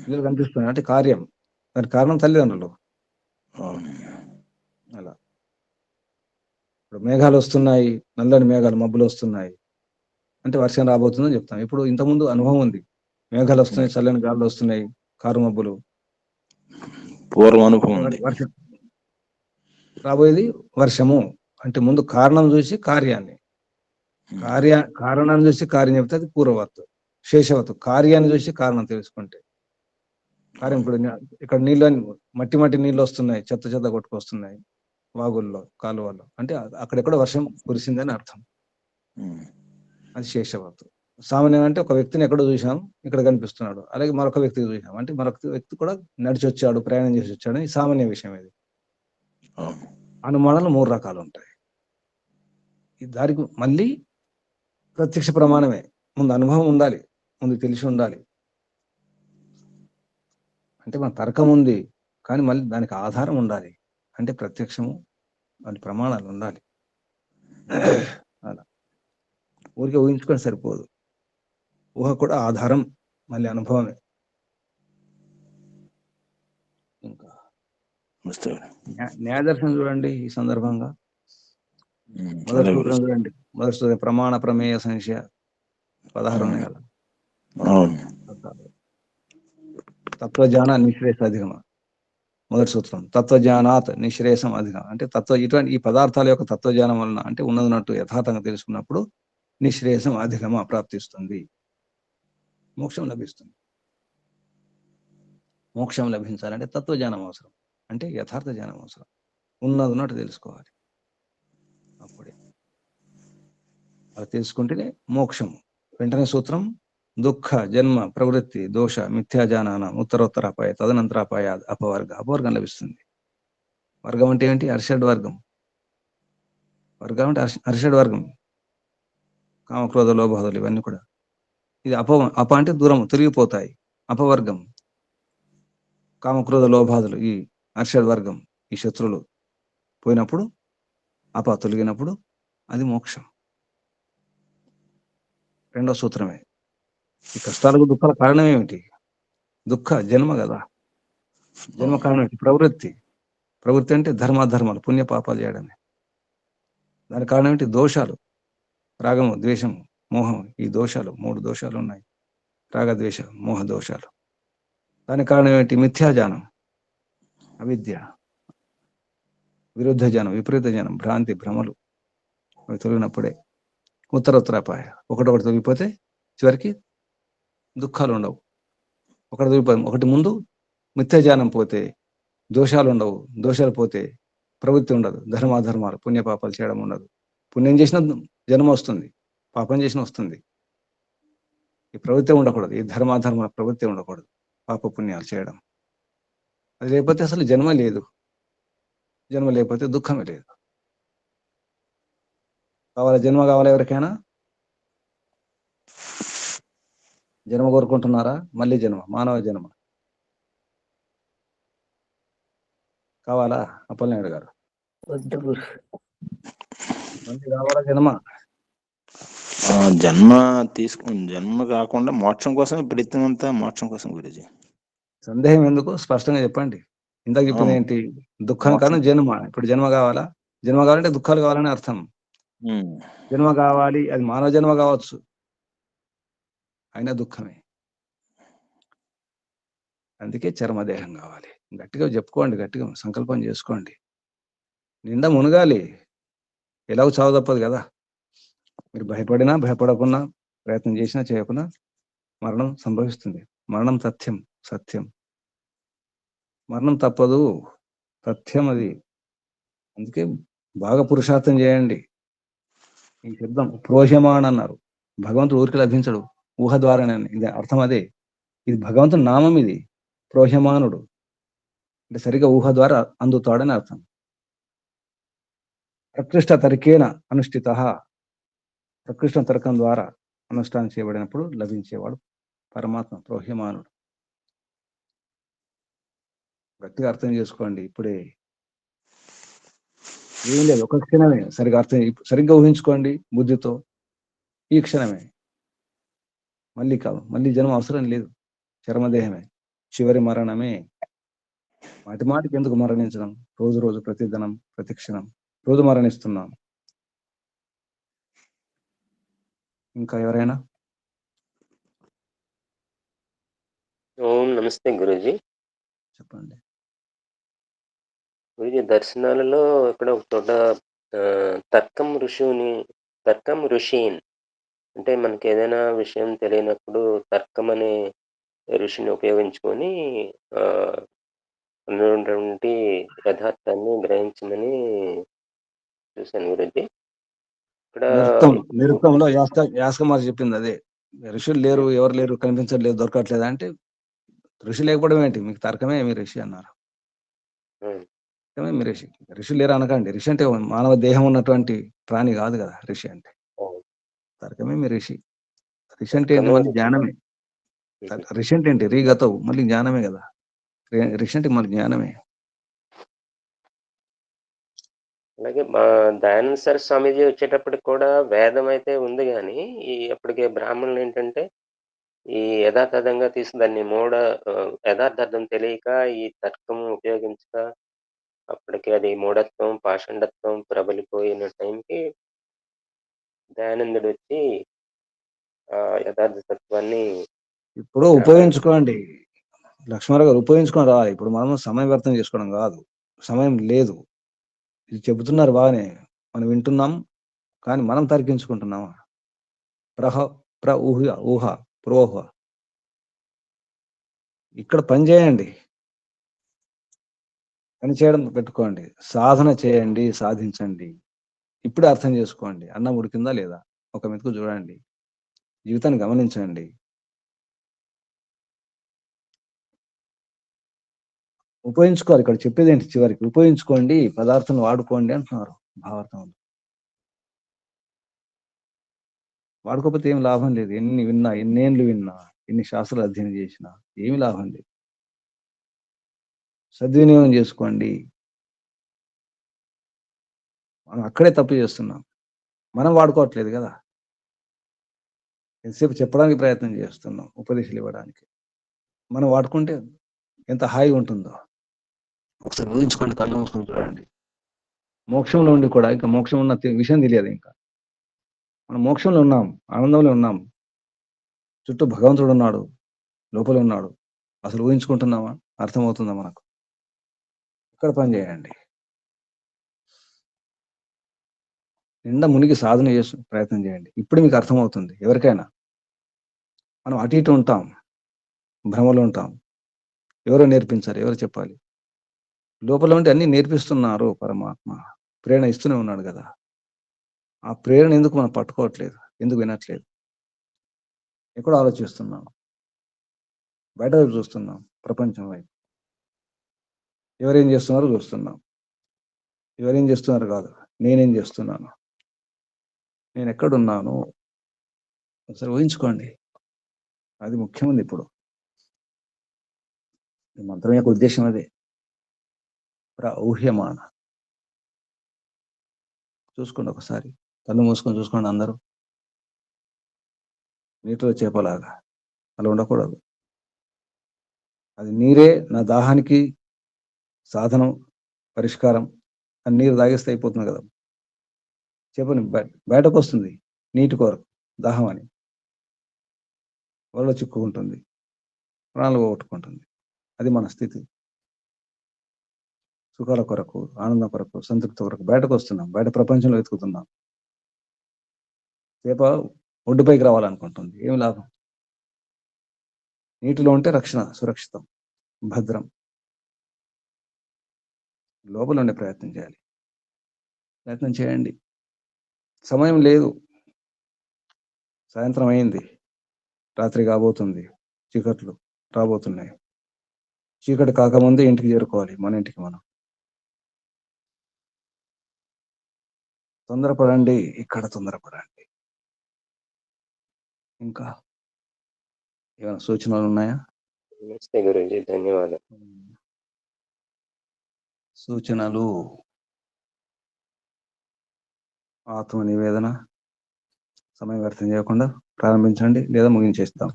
పిల్లలు కనిపిస్తున్నారు అంటే కార్యం, దానికి కారణం తల్లిదండ్రులు. అలా ఇప్పుడు మేఘాలు వస్తున్నాయి, నల్లని మేఘాలు, మబ్బులు వస్తున్నాయి అంటే వర్షం రాబోతుందని చెప్తాం. ఇప్పుడు ఇంతకుముందు అనుభవం ఉంది, మేఘాలు వస్తున్నాయి, చల్లని గాలులు వస్తున్నాయి, కారు మబ్బులు, పూర్వ అనుభవం ఉంది. వర్షం రాబోయేది వర్షము అంటే ముందు కారణం చూసి కార్యాన్ని, కారణాన్ని చూసి కార్యం చెప్తే అది పూర్వవత్తు. శేషవత్తు కార్యాన్ని చూసి కారణం తెలుసుకుంటే కార్యం. ఇప్పుడు ఇక్కడ మట్టి నీళ్ళు వస్తున్నాయి, చెత్త కొట్టుకొస్తున్నాయి వాగుల్లో, కాలువల్లో అంటే అక్కడెక్కడ వర్షం కురిసిందని అర్థం. అది శేషవత్తు. సామాన్యంగా అంటే ఒక వ్యక్తిని ఎక్కడో చూసాం, ఇక్కడ కనిపిస్తున్నాడు, అలాగే మరొక వ్యక్తిని చూసాం అంటే మరొక వ్యక్తి కూడా నడిచి వచ్చాడు, ప్రయాణం చేసి వచ్చాడు, ఈ సామాన్య విషయం ఇది. అనుమానాలు 3 రకాలు ఉంటాయి. దానికి మళ్ళీ ప్రత్యక్ష ప్రమాణమే. ముందు అనుభవం ఉండాలి, ముందు తెలిసి ఉండాలి. అంటే మన తర్కం ఉంది కానీ మళ్ళీ దానికి ఆధారం ఉండాలి, అంటే ప్రత్యక్షము, దాని ప్రమాణాలు ఉండాలి. అలా ఊరికే ఊహించుకొని సరిపోదు, ఊహ కూడా ఆధారం, మళ్ళీ అనుభవమే. ఇంకా న్యాయదర్శనం చూడండి ఈ సందర్భంగా. మొదటి సూత్రం చూడండి, మొదటి సూత్రం ప్రమాణ ప్రమేయ సంశయ 16 ఉన్నాయి కదా. తత్వజ్ఞాన నిశ్రేష అధిగమ. మొదటి సూత్రం తత్వజ్ఞానాత్ నిశ్రేషం అధిగమ అంటే ఇటువంటి ఈ పదార్థాల యొక్క తత్వజ్ఞానం వలన అంటే ఉన్నదన్నట్టు యథార్థంగా తెలుసుకున్నప్పుడు నిశ్రేషం అధిగమ ప్రాప్తిస్తుంది, మోక్షం లభిస్తుంది. మోక్షం లభించాలంటే తత్వజ్ఞానం అవసరం, అంటే యథార్థ జ్ఞానం అవసరం. ఉన్నదన్నట్టు తెలుసుకోవాలి. అప్పుడే అలా తెలుసుకుంటేనే మోక్షం. వెంటనే సూత్రం దుఃఖ జన్మ ప్రవృత్తి దోష మిథ్యాజానాన ఉత్తరోత్తరాపాయ తదనంతరాపాయ అపవర్గం లభిస్తుంది. వర్గం అంటే ఏంటి? అర్షడ్ వర్గం. వర్గం అంటే అర్షడ్ వర్గం, కామక్రోధ లోభాదులు ఇవన్నీ కూడా. ఇది అప అంటే దూరం, తిరిగిపోతాయి. అపవర్గం కామక్రోధ లోభాదులు, ఈ అర్షడ్ వర్గం, ఈ శత్రువులు పోయినప్పుడు, తొలగినప్పుడు అది మోక్షం. రెండో సూత్రమే. ఈ కష్టాలకు దుఃఖాల కారణం ఏమిటి? దుఃఖ జన్మ కదా. జన్మ కారణం ఏంటి? ప్రవృత్తి అంటే ధర్మాధర్మాలు, పుణ్య పాపాలు చేయడమే. దాని కారణం ఏంటి? దోషాలు, రాగము ద్వేషము మోహం. ఈ దోషాలు 3 దోషాలు ఉన్నాయి, రాగద్వేష మోహ దోషాలు. దాని కారణం ఏంటి? మిథ్యాజానం, అవిద్య, విరుద్ధ జ్ఞానం, విపరీత జ్ఞానం, భ్రాంతి, భ్రమలు. అవి తొలగినప్పుడే ఉత్తరోత్తరాపాయ. ఒకటొకటి తొలగిపోతే చివరికి దుఃఖాలు ఉండవు. ఒకటి ముందు మిథ్యాజ్ఞానం పోతే దోషాలు ఉండవు, దోషాలు పోతే ప్రవృత్తి ఉండదు, ధర్మాధర్మాలు పుణ్యపాపాలు చేయడం ఉండదు. పుణ్యం చేసిన జన్మ వస్తుంది, పాపం చేసిన వస్తుంది. ఈ ప్రవృత్తి ఉండకూడదు, ఈ ధర్మాధర్మ ప్రవృత్తి ఉండకూడదు, పాపపుణ్యాలు చేయడం. అది లేకపోతే అసలు జన్మ లేదు, జన్మ లేకపోతే దుఃఖమే లేదు. కావాలా జన్మ కావాలా ఎవరికైనా? జన్మ కోరుకుంటున్నారా? మళ్ళీ జన్మ, మానవ జన్మ కావాలా? అప్పలనాయుడు గారు మళ్ళీ కావాలా జన్మ? జన్మ జన్మ కాకుండా మోక్షం కోసం ప్రయత్నం అంతా మోక్షం కోసం గురుజీ. సందేహం ఎందుకు? స్పష్టంగా చెప్పండి. ఇందాక చెప్పింది ఏంటి? దుఃఖం కాదు జన్మ. ఇప్పుడు జన్మ కావాలా? జన్మ కావాలంటే దుఃఖాలు కావాలని అర్థం. జన్మ కావాలి, అది మానవ జన్మ కావచ్చు, అయినా దుఃఖమే. అందుకే చర్మదేహం కావాలి. గట్టిగా చెప్పుకోండి, గట్టిగా సంకల్పం చేసుకోండి. నిండా మునగాలి, ఎలాగో చావు తప్పదు కదా. మీరు భయపడినా భయపడకున్నా, ప్రయత్నం చేసినా చేయకున్నా మరణం సంభవిస్తుంది. మరణం సత్యం, సత్యం. మరణం తప్పదు, సత్యం అది. అందుకే బాగా పురుషార్థం చేయండి. ఈ శబ్దం ప్రోహ్యమాన్ అన్నారు. భగవంతుడు ఊరికి లభించడు, ఊహ ద్వారానే. ఇది అర్థం అదే. ఇది భగవంతుని నామం, ఇది ప్రోహ్యమానుడు అంటే సరిగా ఊహ ద్వారా అందుతాడని అర్థం. ప్రకృష్ట తర్కేన అనుష్ఠిత, ప్రకృష్ట తర్కం ద్వారా అనుష్ఠానం చేయబడినప్పుడు లభించేవాడు పరమాత్మ, ప్రోహ్యమానుడు. గట్టిగా అర్థం చేసుకోండి. ఇప్పుడే ఏం లేదు, ఒక క్షణమే. సరిగ్గా ఊహించుకోండి బుద్ధితో. ఈ క్షణమే, మళ్ళీ కాదు, మళ్ళీ జన్మ అవసరం లేదు. చర్మదేహమే, చివరి మరణమే. మాటి మాటికి ఎందుకు మరణించడం? రోజు రోజు, ప్రతిదినం, ప్రతి క్షణం రోజు మరణిస్తున్నాం. ఇంకా ఎవరైనా? ఓం నమస్తే గురూజీ. చెప్పండి. గురూజీ, దర్శనాలలో ఇక్కడ ఒక చోట తర్కం ఋషిన్ అంటే మనకి ఏదైనా విషయం తెలియనప్పుడు తర్కం అనే ఋషిని ఉపయోగించుకొని ఉన్నటువంటి యథార్థాన్ని గ్రహించమని చూశాను గురూజీ. ఇక్కడ నిరుక్తంలో యాస్కమార్ చెప్పింది అదే. ఋషులు లేరు, ఎవరు లేరు, కనిపించట్లేదు, దొరకట్లేదు అంటే ఋషి లేకపోవడం ఏంటి? మీకు తర్కమే మీ ఋషి అన్నారు. తర్కమే మీ ఋషి. ఋషి లేరు అనకండి. ఋషి అంటే మానవ దేహం ఉన్నటువంటి ప్రాణి కాదు కదా ఋషి అంటే. తర్కమే మీ ఋషి. ఋషి అంటే ఏంటి? మళ్ళీ జ్ఞానమే. ఋషి అంటే ఏంటి? రీగతవు, మళ్ళీ జ్ఞానమే కదా. ఋషి అంటే మళ్ళీ జ్ఞానమే. అలాగే మా దయానంద సర్ స్వామీజీ వచ్చేటప్పటికి కూడా వేదం అయితే ఉంది, కానీ అప్పటికే బ్రాహ్మణులు ఏంటంటే ఈ యథాతథంగా దాన్ని యథార్థం తెలియక ఈ తర్కం ఉపయోగించక అప్పటికి అది మూఢత్వం, పాషండత్వం ప్రబలిపోయిన టైంకి దయానందుడు వచ్చి యథార్థ తత్వాన్ని ఇప్పుడు ఉపయోగించుకోండి లక్ష్మణ గారు, ఉపయోగించుకొని రావాలి. ఇప్పుడు మనం సమయం వ్యర్థం చేసుకోవడం కాదు, సమయం లేదు. ఇది చెబుతున్నారు బాగానే, మనం వింటున్నాం, కానీ మనం తర్కించుకుంటున్నామా? ఊహ ప్రోహ. ఇక్కడ పని చేయండి, పని చేయడం పెట్టుకోండి, సాధన చేయండి, సాధించండి. ఇప్పుడే అర్థం చేసుకోండి. అన్నం ఉడికిందా లేదా? ఒక మెతుకు చూడండి, జీవితాన్ని గమనించండి. ఉపయోగించుకోవాలి. ఇక్కడ చెప్పేది ఏంటి? చివరికి ఉపయోగించుకోండి, పదార్థం వాడుకోండి అంటున్నారు భావార్థంలో. వాడుకోకపోతే ఏం లాభం లేదు. ఎన్ని విన్నా, ఎన్నేళ్ళు విన్నా, ఎన్ని శాస్త్రాలు అధ్యయనం చేసినా ఏమి లాభం లేదు. సద్వినియోగం చేసుకోండి. మనం అక్కడే తప్పు చేస్తున్నాం, మనం వాడుకోవట్లేదు కదా. ఎంతసేపు చెప్పడానికి ప్రయత్నం చేస్తున్నాం, ఉపదేశాలు ఇవ్వడానికి. మనం వాడుకుంటే ఎంత హాయిగా ఉంటుందో ఒకసారి ఊహించుకోండి, కళ్ళు మూసుకొని చూడండి. మోక్షంలో ఉండి కూడా ఇంకా మోక్షం ఉన్న విషయం తెలియదు. ఇంకా మనం మోక్షంలో ఉన్నాం, ఆనందంలో ఉన్నాం, చుట్టూ భగవంతుడు ఉన్నాడు, లోపల ఉన్నాడు. అసలు ఊహించుకుంటున్నామా? అర్థమవుతుందా మనకు? ఇక్కడ పని చేయండి. నిండా మునిగి సాధన చేసి ప్రయత్నం చేయండి. ఇప్పుడు మీకు అర్థమవుతుంది. ఎవరికైనా మనం అటు ఇటు ఉంటాం, భ్రమలో ఉంటాం. ఎవరో నేర్పించారు, ఎవరు చెప్పాలి? లోపల ఉంటే అన్ని నేర్పిస్తున్నారు పరమాత్మ, ప్రేరణ ఇస్తూనే ఉన్నాడు కదా. ఆ ప్రేరణ ఎందుకు మనం పట్టుకోవట్లేదు? ఎందుకు వినట్లేదు? ఎక్కడో ఆలోచిస్తున్నాం, బయట వైపు చూస్తున్నాం, ప్రపంచం వైపు. ఎవరేం చేస్తున్నారో చూస్తున్నాం. ఎవరేం చేస్తున్నారు కాదు, నేనేం చేస్తున్నాను, నేను ఎక్కడున్నాను ఒకసారి ఊహించుకోండి. అది ముఖ్యమైనది. ఇప్పుడు ఈ మంత్రం యొక్క ఉద్దేశం అదే. ఊహ్యమాన. చూసుకోండి ఒకసారి, కళ్ళు మూసుకొని చూసుకోండి అందరూ. నీటిలో చేపలాగా అలా ఉండకూడదు. అది నీరే నా దాహానికి సాధనం, పరిష్కారం అని నీరు తాగేస్తే అయిపోతుంది కదా. చేపని బయటకు వస్తుంది నీటి కొరకు, దాహం అని, వరలో చిక్కుకుంటుంది, ప్రాణాలు పోగొట్టుకుంటుంది. అది మన స్థితి. సుఖాల కొరకు, ఆనందం కొరకు, సంతృప్తి కొరకు బయటకు వస్తున్నాం, బయట ప్రపంచంలో వెతుకుతున్నాం. చేప ఒడ్డుపైకి రావాలనుకుంటుంది, ఏమి లాభం? నీటిలో ఉంటే రక్షణ, సురక్షితం, భద్రం. లోపల ఉండే ప్రయత్నం చేయాలి. ప్రయత్నం చేయండి. సమయం లేదు. సాయంత్రం అయింది, రాత్రి కాబోతుంది, చీకట్లు రాబోతున్నాయి. చీకటి కాకముందే ఇంటికి చేరుకోవాలి, మన ఇంటికి మనం. తొందరపడండి, ఇక్కడ తొందరపడండి. ఇంకా ఏమైనా సూచనలు ఉన్నాయా? నమస్తే గురూజీ, ధన్యవాదాలు. సూచనలు: ఆత్మ నివేదన. సమయం వ్యర్థం చేయకుండా ప్రారంభించండి, లేదా ముగించేస్తాం.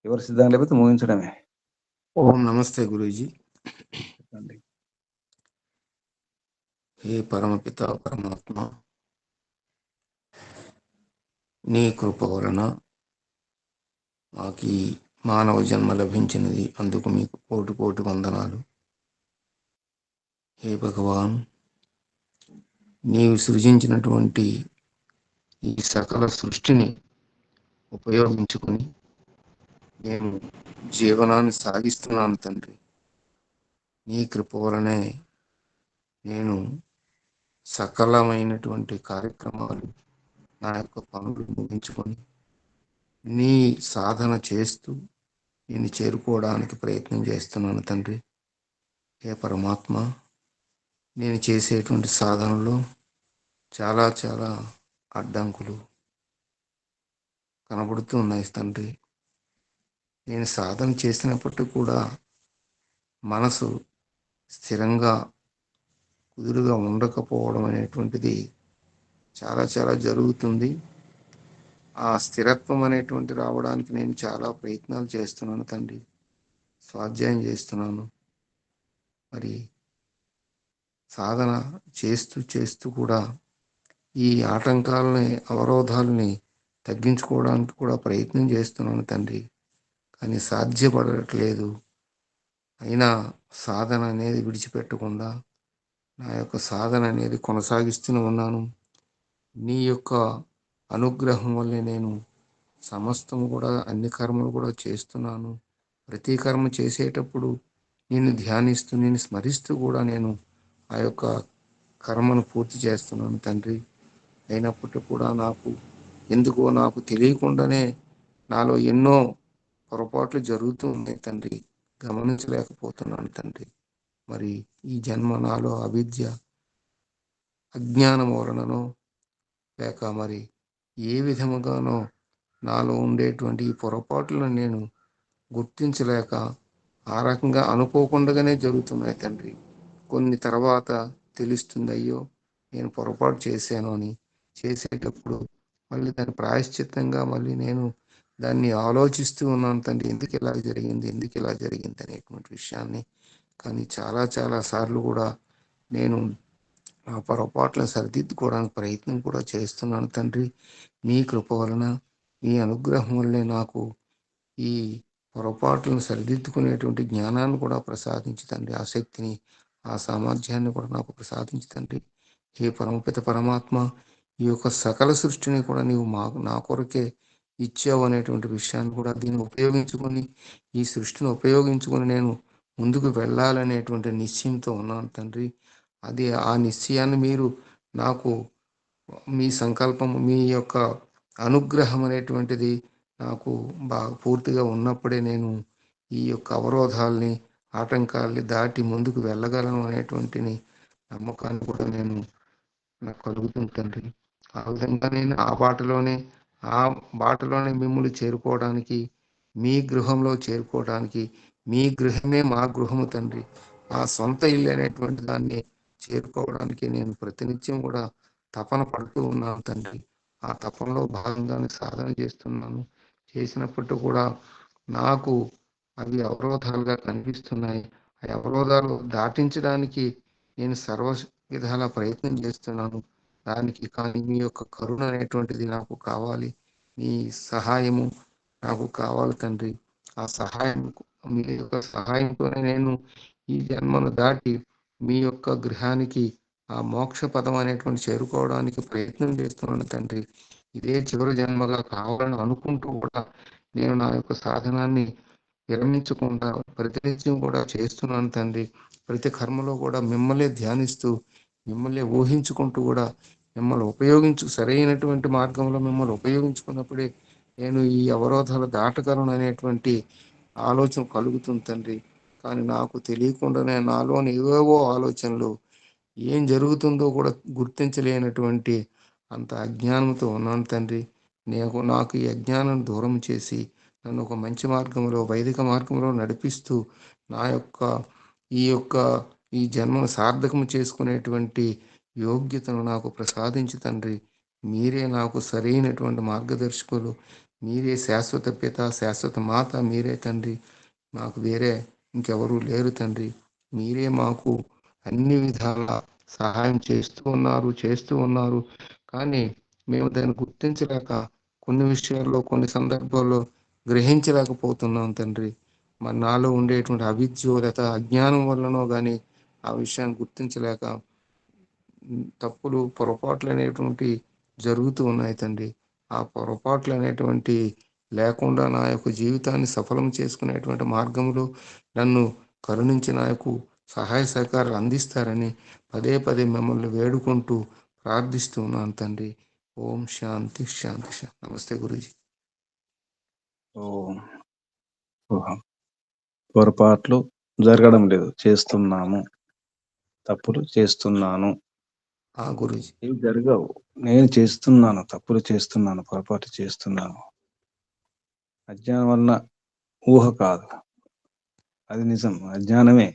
ఎవరు సిద్ధంగా లేకపోతే ముగించడమే. ఓం నమస్తే గురూజీ. చెప్పండి. హే పరమపిత పరమాత్మ, నీ కృప వలన మాకు ఈ మానవ జన్మ లభించినది, అందుకు మీకు కోటి కోటి వందనాలు. హే భగవాన్, నీవు సృజించినటువంటి ఈ సకల సృష్టిని ఉపయోగించుకొని నేను జీవనాన్ని సాగిస్తున్నాను తండ్రి. నీ కృప వలనే నేను సకలమైనటువంటి కార్యక్రమాలు, నా యొక్క పనులు ముగించుకొని నీ సాధన చేస్తూ నేను చేరుకోవడానికి ప్రయత్నం చేస్తున్నాను తండ్రి. హే పరమాత్మ, నేను చేసేటువంటి సాధనలో చాలా చాలా అడ్డంకులు కనబడుతూ ఉన్నాయి తండ్రి. నేను సాధన చేసినప్పటికీ కూడా మనసు స్థిరంగా కుదురుగా ఉండకపోవడం అనేటువంటిది చాలా చాలా జరుగుతుంది. ఆ స్థిరత్వం అనేటువంటి రావడానికి నేను చాలా ప్రయత్నాలు చేస్తున్నాను తండ్రి, స్వాధ్యాయం చేస్తున్నాను. మరి సాధన చేస్తూ చేస్తూ కూడా ఈ ఆటంకాలని, అవరోధాలని తగ్గించుకోవడానికి కూడా ప్రయత్నం చేస్తున్నాను తండ్రి, కానీ సాధ్యపడట్లేదు. అయినా సాధన అనేది విడిచిపెట్టకుండా నా యొక్క సాధన అనేది కొనసాగిస్తూనే ఉన్నాను. నీ యొక్క అనుగ్రహం వల్లే నేను సమస్తము కూడా, అన్ని కర్మలు కూడా చేస్తున్నాను. ప్రతి కర్మ చేసేటప్పుడు నేను ధ్యానిస్తూ, నేను స్మరిస్తూ కూడా నేను ఆ యొక్క కర్మను పూర్తి చేస్తున్నాను తండ్రి. అయినప్పటికీ కూడా నాకు తెలియకుండానే నాలో ఎన్నో పొరపాట్లు జరుగుతూ ఉన్నాయి తండ్రి, గమనించలేకపోతున్నాను తండ్రి. మరి ఈ జన్మ నాలో అవిద్య, అజ్ఞానం వలననో లేక మరి ఏ విధముగానో నాలో ఉండేటువంటి ఈ పొరపాట్లను నేను గుర్తించలేక ఆ రకంగా అనుకోకుండానే జరుగుతున్నాయి తండ్రి. కొన్ని తర్వాత తెలుస్తుంది, అయ్యో నేను పొరపాటు చేశాను అని. చేసేటప్పుడు మళ్ళీ దాని ప్రాయశ్చిత్తంగా మళ్ళీ నేను దాన్ని ఆలోచిస్తూ ఉన్నాను తండ్రి, ఎందుకు ఇలా జరిగింది అనేటువంటి విషయాన్ని. కానీ చాలా చాలా సార్లు కూడా నేను ఆ పొరపాట్లను సరిదిద్దుకోవడానికి ప్రయత్నం కూడా చేస్తున్నాను తండ్రి. నీ కృప వలన, నీ అనుగ్రహం వల్లనే నాకు ఈ పొరపాట్లను సరిదిద్దుకునేటువంటి జ్ఞానాన్ని కూడా ప్రసాదించి తండ్రి, ఆ శక్తిని, ఆ సామర్థ్యాన్ని కూడా నాకు ప్రసాదించి తండ్రి. హే పరమపిత పరమాత్మ, ఈ యొక్క సకల సృష్టిని కూడా నీవు నా కొరకే ఇచ్చావు అనేటువంటి విషయాన్ని కూడా దీన్ని ఉపయోగించుకొని, ఈ సృష్టిని ఉపయోగించుకొని నేను ముందుకు వెళ్ళాలనేటువంటి నిశ్చయంతో ఉన్నాను తండ్రి. అది ఆ నిశ్చయాన్ని మీరు నాకు, మీ సంకల్పం, మీ యొక్క అనుగ్రహం అనేటువంటిది నాకు బాగా పూర్తిగా ఉన్నప్పుడే నేను ఈ యొక్క అవరోధాల్ని, ఆటంకాల్ని దాటి ముందుకు వెళ్ళగలను అనేటువంటిని నమ్మకాన్ని కూడా నాకు కలుగుతుంది తండ్రి. ఆ విధంగా నేను ఆ బాటలోనే మిమ్మల్ని చేరుకోవడానికి, మీ గృహంలో చేరుకోవడానికి, మీ గృహమే మా గృహము తండ్రి. ఆ సొంత ఇల్లు అనేటువంటి దాన్ని చేరుకోవడానికి నేను ప్రతినిత్యం కూడా తపన పడుతూ ఉన్నాను తండ్రి. ఆ తపనలో భాగంగానే సాధన చేస్తున్నాను. చేసినప్పటికీ కూడా నాకు అవి అవరోధాలుగా కనిపిస్తున్నాయి. ఆ అవరోధాలు దాటించడానికి నేను సర్వ విధాల ప్రయత్నం చేస్తున్నాను. దానికి కానీ మీ యొక్క కరుణ అనేటువంటిది నాకు కావాలి. మీ సహాయము నాకు కావాలి తండ్రి. ఆ సహాయం, మీ యొక్క సహాయంతోనే నేను ఈ జన్మను దాటి మీ యొక్క గృహానికి, ఆ మోక్ష పదం అనేటువంటి చేరుకోవడానికి ప్రయత్నం చేస్తున్నాను తండ్రి. ఇదే చివరి జన్మగా కావాలని అనుకుంటూ కూడా నేను నా యొక్క సాధనాన్ని విరమించకుండా ప్రతినిత్యం కూడా చేస్తున్నాను తండ్రి. ప్రతి కర్మలో కూడా మిమ్మల్ని ధ్యానిస్తూ, మిమ్మల్ని ఊహించుకుంటూ కూడా మిమ్మల్ని సరైనటువంటి మార్గంలో మిమ్మల్ని ఉపయోగించుకున్నప్పుడే నేను ఈ అవరోధాలు దాటగలను అనేటువంటి ఆలోచన కలుగుతుంది తండ్రి. కానీ నాకు తెలియకుండానే నాలోని ఏవేవో ఆలోచనలు, ఏం జరుగుతుందో కూడా గుర్తించలేనటువంటి అంత అజ్ఞానంతో ఉన్నాను తండ్రి. నాకు ఈ అజ్ఞానం దూరం చేసి నన్ను ఒక మంచి మార్గంలో, వైదిక మార్గంలో నడిపిస్తూ నా యొక్క ఈ జన్మను సార్థకం చేసుకునేటువంటి యోగ్యతను నాకు ప్రసాదించి తండ్రి. మీరే నాకు సరైనటువంటి మార్గదర్శకులు. మీరే శాశ్వత పిత, శాశ్వత మాత మీరే తండ్రి. మాకు వేరే ఇంకెవరూ లేరు తండ్రి. మీరే మాకు అన్ని విధాల సహాయం చేస్తూ ఉన్నారు. కానీ మేము దాన్ని గుర్తించలేక కొన్ని విషయాల్లో, కొన్ని సందర్భాల్లో గ్రహించలేకపోతున్నాం తండ్రి. మరి నాలో ఉండేటువంటి అవిద్య లేదా అజ్ఞానం వల్లనో కానీ ఆ విషయాన్ని గుర్తించలేక తప్పులు, పొరపాట్లు అనేటువంటి జరుగుతూ ఉన్నాయి తండ్రి. ఆ పొరపాట్లు అనేటువంటి లేకుండా నా యొక్క జీవితాన్ని సఫలం చేసుకునేటువంటి మార్గంలో నన్ను కరుణించి నాకు సహాయ సహకారాలు అందిస్తారని పదే పదే మిమ్మల్ని వేడుకుంటూ ప్రార్థిస్తున్నాను తండ్రి. ఓం శాంతి శాంతి శాంతి. నమస్తే గురూజీ. ఓం ఊహం. పొరపాట్లు జరగడం లేదు, చేస్తున్నాము. తప్పులు చేస్తున్నాను. గురూజీ. ఇవి జరగవు. నేను చేస్తున్నాను, తప్పులు చేస్తున్నాను, పొరపాటు చేస్తున్నాను. అజ్ఞానం వలన ఊహ కాదు, అది నిజం. అజ్ఞానమే,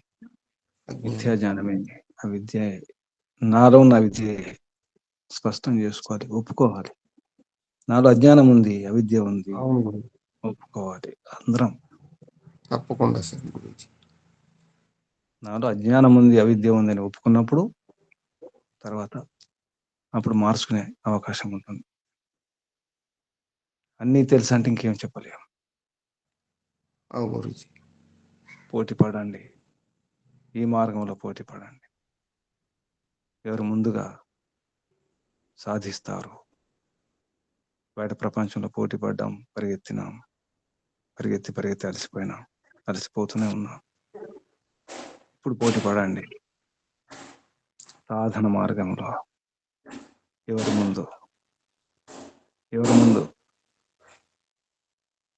మిథ్యాజ్ఞానమే, అవిద్య. నాలో ఉన్న విద్య స్పష్టం చేసుకోవాలి, ఒప్పుకోవాలి. నాలో అజ్ఞానం ఉంది, అవిద్య ఉంది, ఒప్పుకోవాలి అందరం. తప్పకుండా సార్ గురూజీ. నాలో అజ్ఞానం ఉంది, అవిద్య ఉంది అని ఒప్పుకున్నప్పుడు తర్వాత అప్పుడు మార్చుకునే అవకాశం ఉంటుంది. అన్నీ తెలుసు అంటే ఇంకేం చెప్పలేము. గురూజీ. పోటీ పడండి, ఈ మార్గంలో పోటీ పడండి. ఎవరు ముందుగా సాధిస్తారు. బయట ప్రపంచంలో పోటీ పడ్డాం, పరిగెత్తినాం, పరిగెత్తి అలసిపోయినాం, అలసిపోతూనే ఉన్నాం. ఇప్పుడు పోటీ పడండి సాధన మార్గంలో. ఎవరు ముందు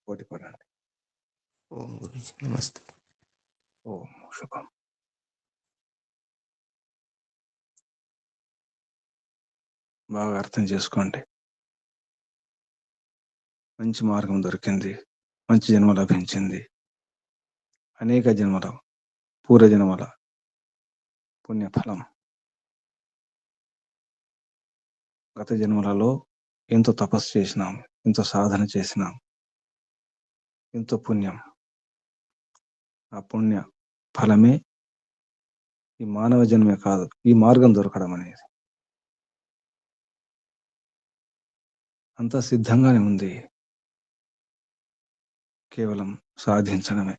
పోటీ పడండి. ఓం గురూజీ. నమస్తే. ఓం శుభం. బాగా అర్థం చేసుకోండి. మంచి మార్గం దొరికింది, మంచి జన్మ లభించింది. అనేక జన్మల, పూర్వజన్మల పుణ్యఫలం. గత జన్మలలో ఎంతో తపస్సు చేసినాం, ఎంతో సాధన చేసినాం, ఎంతో పుణ్యం. ఆ పుణ్య ఫలమే ఈ మానవ జన్మే కాదు, ఈ మార్గం దొరకడం అనేది. అంతా సిద్ధంగానే ఉంది, కేవలం సాధించడమే.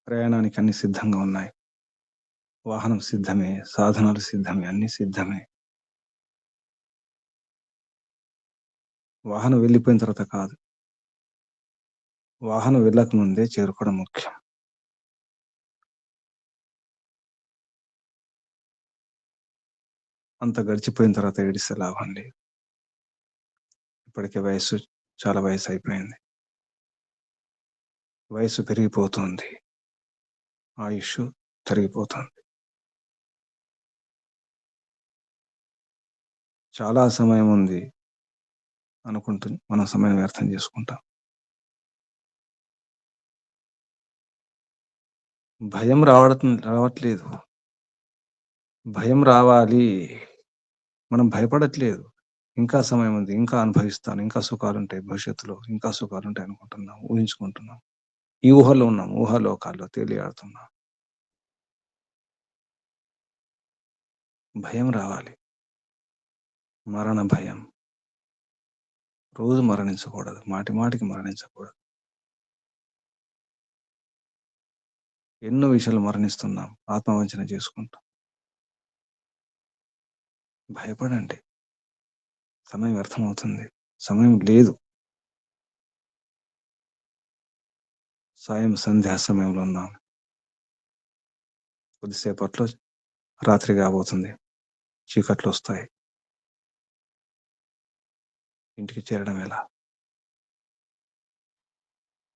ప్రయాణానికి అన్ని సిద్ధంగా ఉన్నాయి. వాహనం సిద్ధమే, సాధనాలు సిద్ధమే, అన్ని సిద్ధమే. వాహనం వెళ్ళిపోయిన తర్వాత కాదు, వాహనం వెళ్ళక ముందే చేరుకోవడం ముఖ్యం. అంత గడిచిపోయిన తర్వాత ఏడిస్తే లాభం లేదు. ఇప్పటికే చాలా వయసు అయిపోయింది. వయసు పెరిగిపోతుంది, ఆయుష్ తరిగిపోతుంది. చాలా సమయం ఉంది అనుకుంటూ మనం సమయం వ్యర్థం చేసుకుంటాం. భయం రావట్లేదు. భయం రావాలి. మనం భయపడట్లేదు. ఇంకా సమయం ఉంది, ఇంకా అనుభవిస్తాను, ఇంకా సుఖాలుంటాయి భవిష్యత్తులో, ఇంకా సుఖాలుంటాయి అనుకుంటున్నాం, ఊహించుకుంటున్నాం. ఈ ఊహలో ఉన్నాం, ఊహాలోకాల్లో తేలియాడుతున్నాం. భయం రావాలి. మరణ భయం. రోజు మరణించకూడదు, మాటి మాటికి మరణించకూడదు. ఎన్నో విషయాలు మరణిస్తున్నాం, ఆత్మవంచన చేసుకుంటాం. భయపడండి, సమయం వ్యర్థమవుతుంది, సమయం లేదు. సంధ్యా సమయంలో ఉన్నాం. కొద్దిసేపట్లో రాత్రి కాబోతుంది, చీకట్లు వస్తాయి. ఇంటికి చేరడం ఎలా?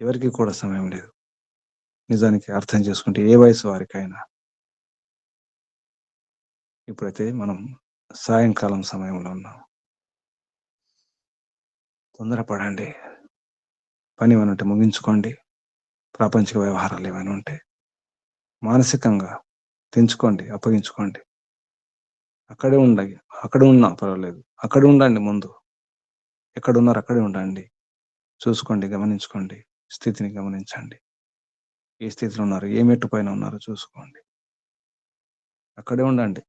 ఎవరికి కూడా సమయం లేదు. నిజానికి అర్థం చేసుకుంటే ఏ వయసు వారికైనా. ఇప్పుడైతే మనం సాయంకాలం సమయంలో ఉన్నాం. తొందరపడండి. పని ఏమైనా ఉంటే ముగించుకోండి. ప్రాపంచిక వ్యవహారాలు ఏమైనా ఉంటే మానసికంగా తెంచుకోండి, అప్పగించుకోండి. అక్కడే ఉన్నా పర్వాలేదు, అక్కడ ఉండండి. ముందు ఎక్కడున్నారు అక్కడే ఉండండి. చూసుకోండి, గమనించుకోండి, స్థితిని గమనించండి. ఏ స్థితిలో ఉన్నారు, ఏ మెట్టు పైన ఉన్నారో చూసుకోండి. అక్కడే ఉండండి,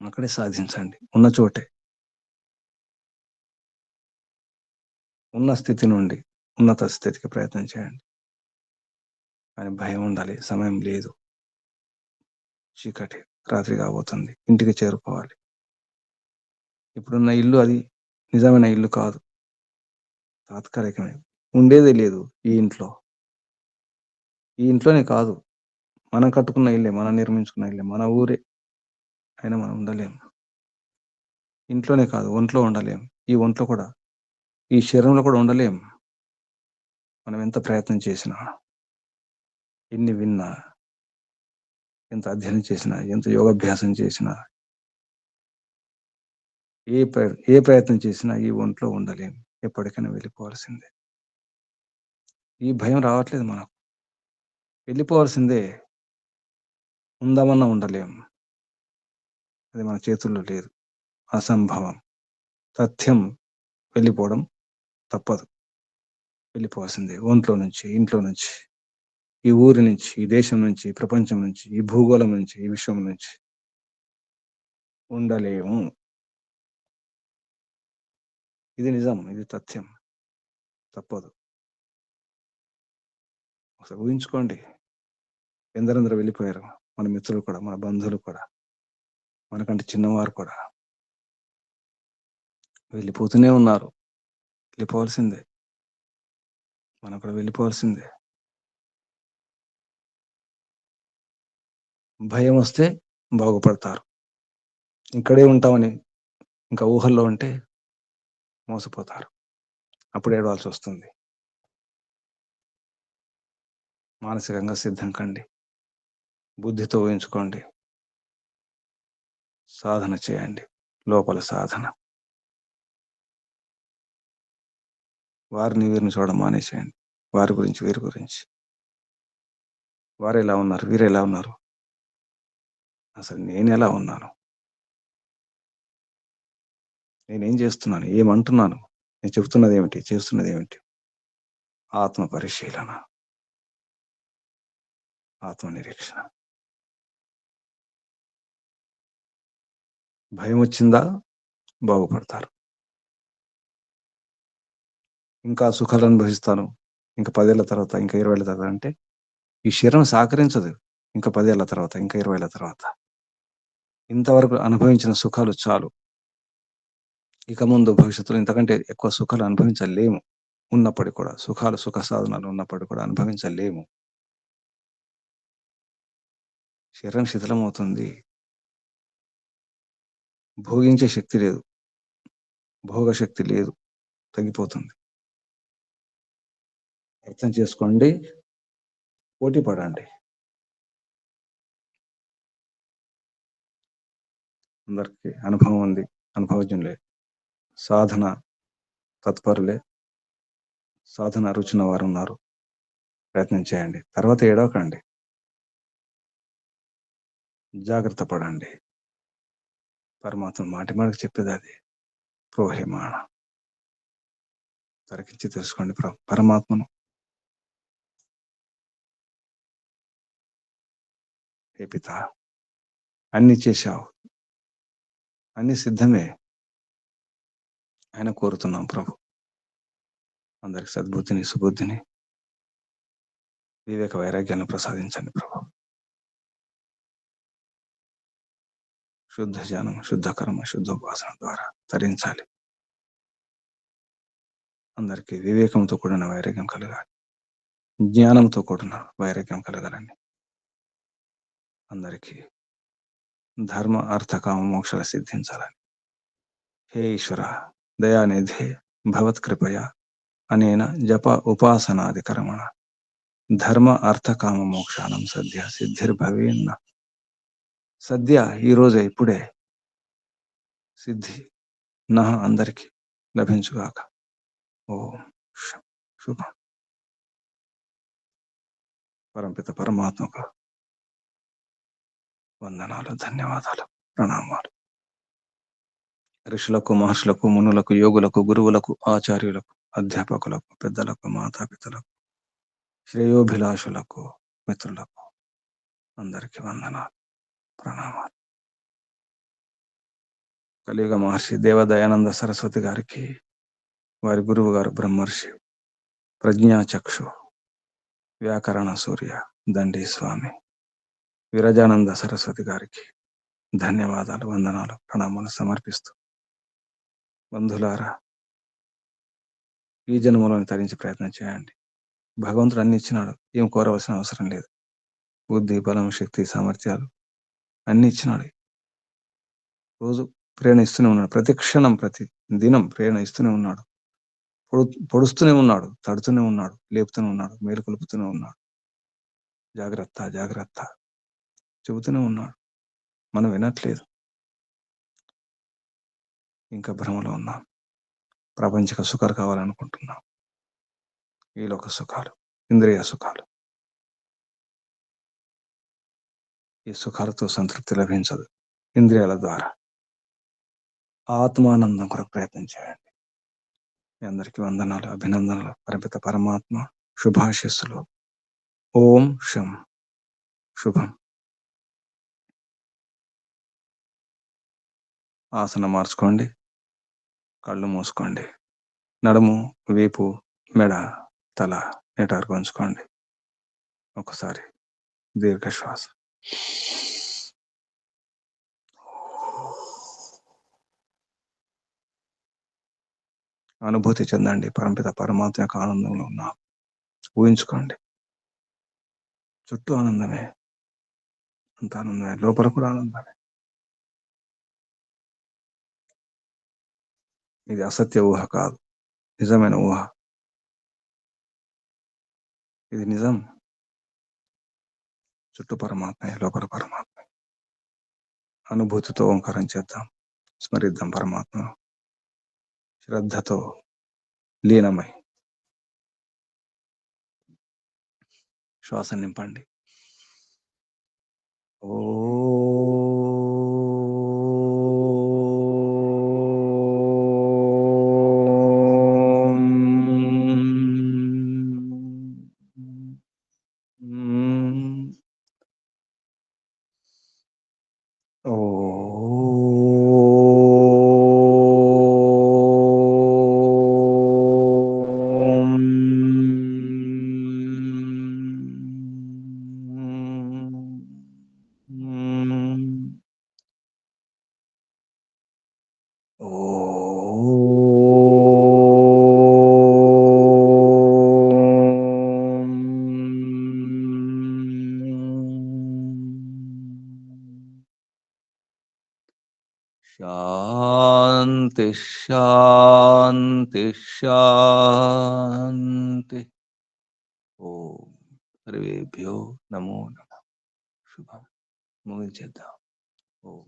అక్కడే సాధించండి. ఉన్న చోటే, ఉన్న స్థితి నుండి ఉన్నత స్థితికి ప్రయత్నం చేయండి. కానీ భయం ఉండాలి. సమయం లేదు, చీకటి, రాత్రి కాబోతుంది, ఇంటికి చేరుకోవాలి. ఇప్పుడున్న ఇల్లు అది నిజమైన ఇల్లు కాదు, తాత్కాలికమే. ఉండేదే లేదు ఈ ఇంట్లోనే కాదు, మనం కట్టుకున్న ఇల్లే, మనం నిర్మించుకున్న ఇల్లే, మన ఊరే. అయినా మనం ఉండలేం. ఇంట్లోనే కాదు, ఒంట్లో ఉండలేం. ఈ ఒంట్లో కూడా, ఈ శరీరంలో కూడా ఉండలేం. మనం ఎంత ప్రయత్నం చేసినా, ఎన్ని విన్నా, ఎంత అధ్యయనం చేసినా, ఎంత యోగాభ్యాసం చేసినా, ఏ ప్రయత్నం చేసినా ఈ ఒంట్లో ఉండలేం. ఎప్పటికైనా వెళ్ళిపోవాల్సిందే. ఈ భయం రావట్లేదు మనకు, వెళ్ళిపోవాల్సిందే. ఉందామన్నా ఉండలేం. అది మన చేతుల్లో లేదు, అసంభవం. తథ్యం. వెళ్ళిపోవడం తప్పదు, వెళ్ళిపోవాల్సిందే. ఒంట్లో నుంచి, ఇంట్లో నుంచి, ఈ ఊరి నుంచి, ఈ దేశం నుంచి, ఈ ప్రపంచం నుంచి, ఈ భూగోళం నుంచి, ఈ విశ్వం నుంచి ఉండలేము. ఇది నిజం, ఇది తథ్యం, తప్పదు. ఒకసారి ఊహించుకోండి, ఎందరందరూ వెళ్ళిపోయారు. మన మిత్రులు కూడా, మన బంధువులు కూడా, మనకంటే చిన్నవారు కూడా వెళ్ళిపోతూనే ఉన్నారు. వెళ్ళిపోవాల్సిందే, మనం కూడా వెళ్ళిపోవాల్సిందే. భయం వస్తే బాగుపడతారు. ఇక్కడే ఉంటామని ఇంకా ఊహల్లో ఉంటే మోసపోతారు. అప్పుడు ఏడవాల్సి వస్తుంది. మానసికంగా సిద్ధం కండి, బుద్ధితో ఊహించుకోండి, సాధన చేయండి. లోపల సాధన. వారిని వీరిని చూడడం మానేసేయండి. వారి గురించి, వీరి గురించి, వారు ఎలా ఉన్నారు, వీరు ఎలా ఉన్నారు, అసలు నేను ఎలా ఉన్నాను, నేనేం చేస్తున్నాను, ఏమంటున్నాను, నేను చెబుతున్నది ఏమిటి, చేస్తున్నది ఏమిటి. ఆత్మ పరిశీలన, ఆత్మ నిరీక్షణ. భయం వచ్చిందా బాగుపడతారు. ఇంకా సుఖాలు అనుభవిస్తాను, ఇంకా 10 ఏళ్ల తర్వాత, ఇంకా 20 ఏళ్ల తర్వాత అంటే ఈ శరీరం సహకరించదు. ఇంకా 10 ఏళ్ల తర్వాత, ఇంకా 20 ఏళ్ల తర్వాత. ఇంతవరకు అనుభవించిన సుఖాలు చాలు. ఇక ముందు భవిష్యత్తులో ఇంతకంటే ఎక్కువ సుఖాలు అనుభవించలేము. ఉన్నప్పటికీ కూడా, సుఖ సాధనాలు ఉన్నప్పటికీ కూడా అనుభవించలేము. శరీరం శిథిలమవుతుంది. భోగించే శక్తి లేదు, భోగ శక్తి లేదు. తగ్గిపోతుంది. అర్థం చేసుకోండి, పోటీ పడండి. అందరికి అనుభవం ఉంది, అనుభవజ్ఞులే, సాధన తత్పరులే, సాధన రుచిన వారు ఉన్నారు. ప్రయత్నం చేయండి. తర్వాత ఏడవకండి, జాగ్రత్త పడండి. పరమాత్మ మాటి మాటికి చెప్పేది అది, ప్రోహిమాణ. తరకించి తెలుసుకోండి పరమాత్మను. హే పిత, అన్ని చేశావు, అన్ని సిద్ధమే, ఆయన కోరుతున్నాం ప్రభు. అందరికి సద్బుద్ధిని, సుబుద్ధిని, వివేక వైరాగ్యాన్ని ప్రసాదించండి ప్రభు. శుద్ధ జ్ఞానం, శుద్ధ కర్మ, శుద్ధోపాసన ద్వారా తరించాలి. అందరికీ వివేకంతో కూడిన వైరాగ్యం కలగాలి, జ్ఞానంతో కూడిన వైరాగ్యం కలగాలని. అందరికీ ధర్మ అర్థ కామ మోక్షాలు సిద్ధించాలని. హే ఈశ్వర దయానిధి భవత్కృపయ అనేన జప ఉపాసనాది కర్మణ ధర్మ అర్థ కామ మోక్షానం సద్య సిద్ధిర్భవేన్న. సద్య ఈరోజే, ఇప్పుడే సిద్ధి అందరికి లభించుగాక. ఓం శుభం. పరంపిత పరమాత్మకు వందనాలు, ధన్యవాదాలు, ప్రణామాలు. ఋషులకు, మహర్షులకు, మునులకు, యోగులకు, గురువులకు, ఆచార్యులకు, అధ్యాపకులకు, పెద్దలకు, మాతాపితలకు, శ్రేయోభిలాషులకు, మిత్రులకు అందరికీ వందనాలు, ప్రణామాలు. కలియుగ మహర్షి దేవదయానంద సరస్వతి గారికి, వారి గురువు గారు బ్రహ్మర్షి ప్రజ్ఞాచక్షు వ్యాకరణ సూర్య దండి స్వామి విరజానంద సరస్వతి గారికి ధన్యవాదాలు, వందనాలు, ప్రణామాలు సమర్పిస్తూ, బంధులారా, ఈ జన్మలోని తరించి ప్రయత్నం చేయండి. భగవంతుడు అన్ని ఇచ్చినాడు, ఏం కోరవలసిన అవసరం లేదు. బుద్ధి, బలం, శక్తి, సామర్థ్యాలు అన్ని ఇచ్చినాడు. రోజు ప్రేరణ ఇస్తూనే ఉన్నాడు, ప్రతి క్షణం, ప్రతి దినం ప్రేరణ ఇస్తూనే ఉన్నాడు. పొడుస్తూనే ఉన్నాడు, తడుతూనే ఉన్నాడు, లేపుతూనే ఉన్నాడు, మేలుకొలుపుతూనే ఉన్నాడు. జాగ్రత్త, జాగ్రత్త చెబుతూనే ఉన్నాడు. మనం వినట్లేదు, ఇంకా భ్రమలో ఉన్నాం. ప్రాపంచిక సుఖాలు కావాలనుకుంటున్నాం, ఈలోక సుఖాలు, ఇంద్రియ సుఖాలు. ఈ సుఖాలతో సంతృప్తి లభించదు. ఇంద్రియాల ద్వారా ఆత్మానందం కొరకు ప్రయత్నం చేయండి. మీ అందరికీ వందనాలు, అభినందనలు. పరపిత పరమాత్మ శుభాశిస్సులు. ఓం శం శుభం. ఆసనం మార్చుకోండి, కళ్ళు మూసుకోండి. నడుము, వీపు, మెడ, తల నిటారుగా ఉంచుకోండి. ఒకసారి దీర్ఘశ్వాస. అనుభూతి చెందండి, పరమపిత పరమాత్మ యొక్క ఆనందంలో ఉన్నాం. ఊహించుకోండి, చుట్టూ ఆనందమే, అంత ఆనందమే, లోపల కూడా ఆనందమే. ఇది అసత్య ఊహ కాదు, నిజమైన ఊహ. ఇది నిజం. చుట్టూ పరమాత్మే, లోపల పరమాత్మే. అనుభూతితో ఓంకారం చేద్దాం, స్మరిద్దాం పరమాత్మ. శ్రద్ధతో లీనమై శ్వాస నింపండి. ఓ శాంతి. శాంతి శాంతి శాంతి. ఓం సర్వేభ్యో నమో నమః. శుభం. ముగించేద్దాం. ఓం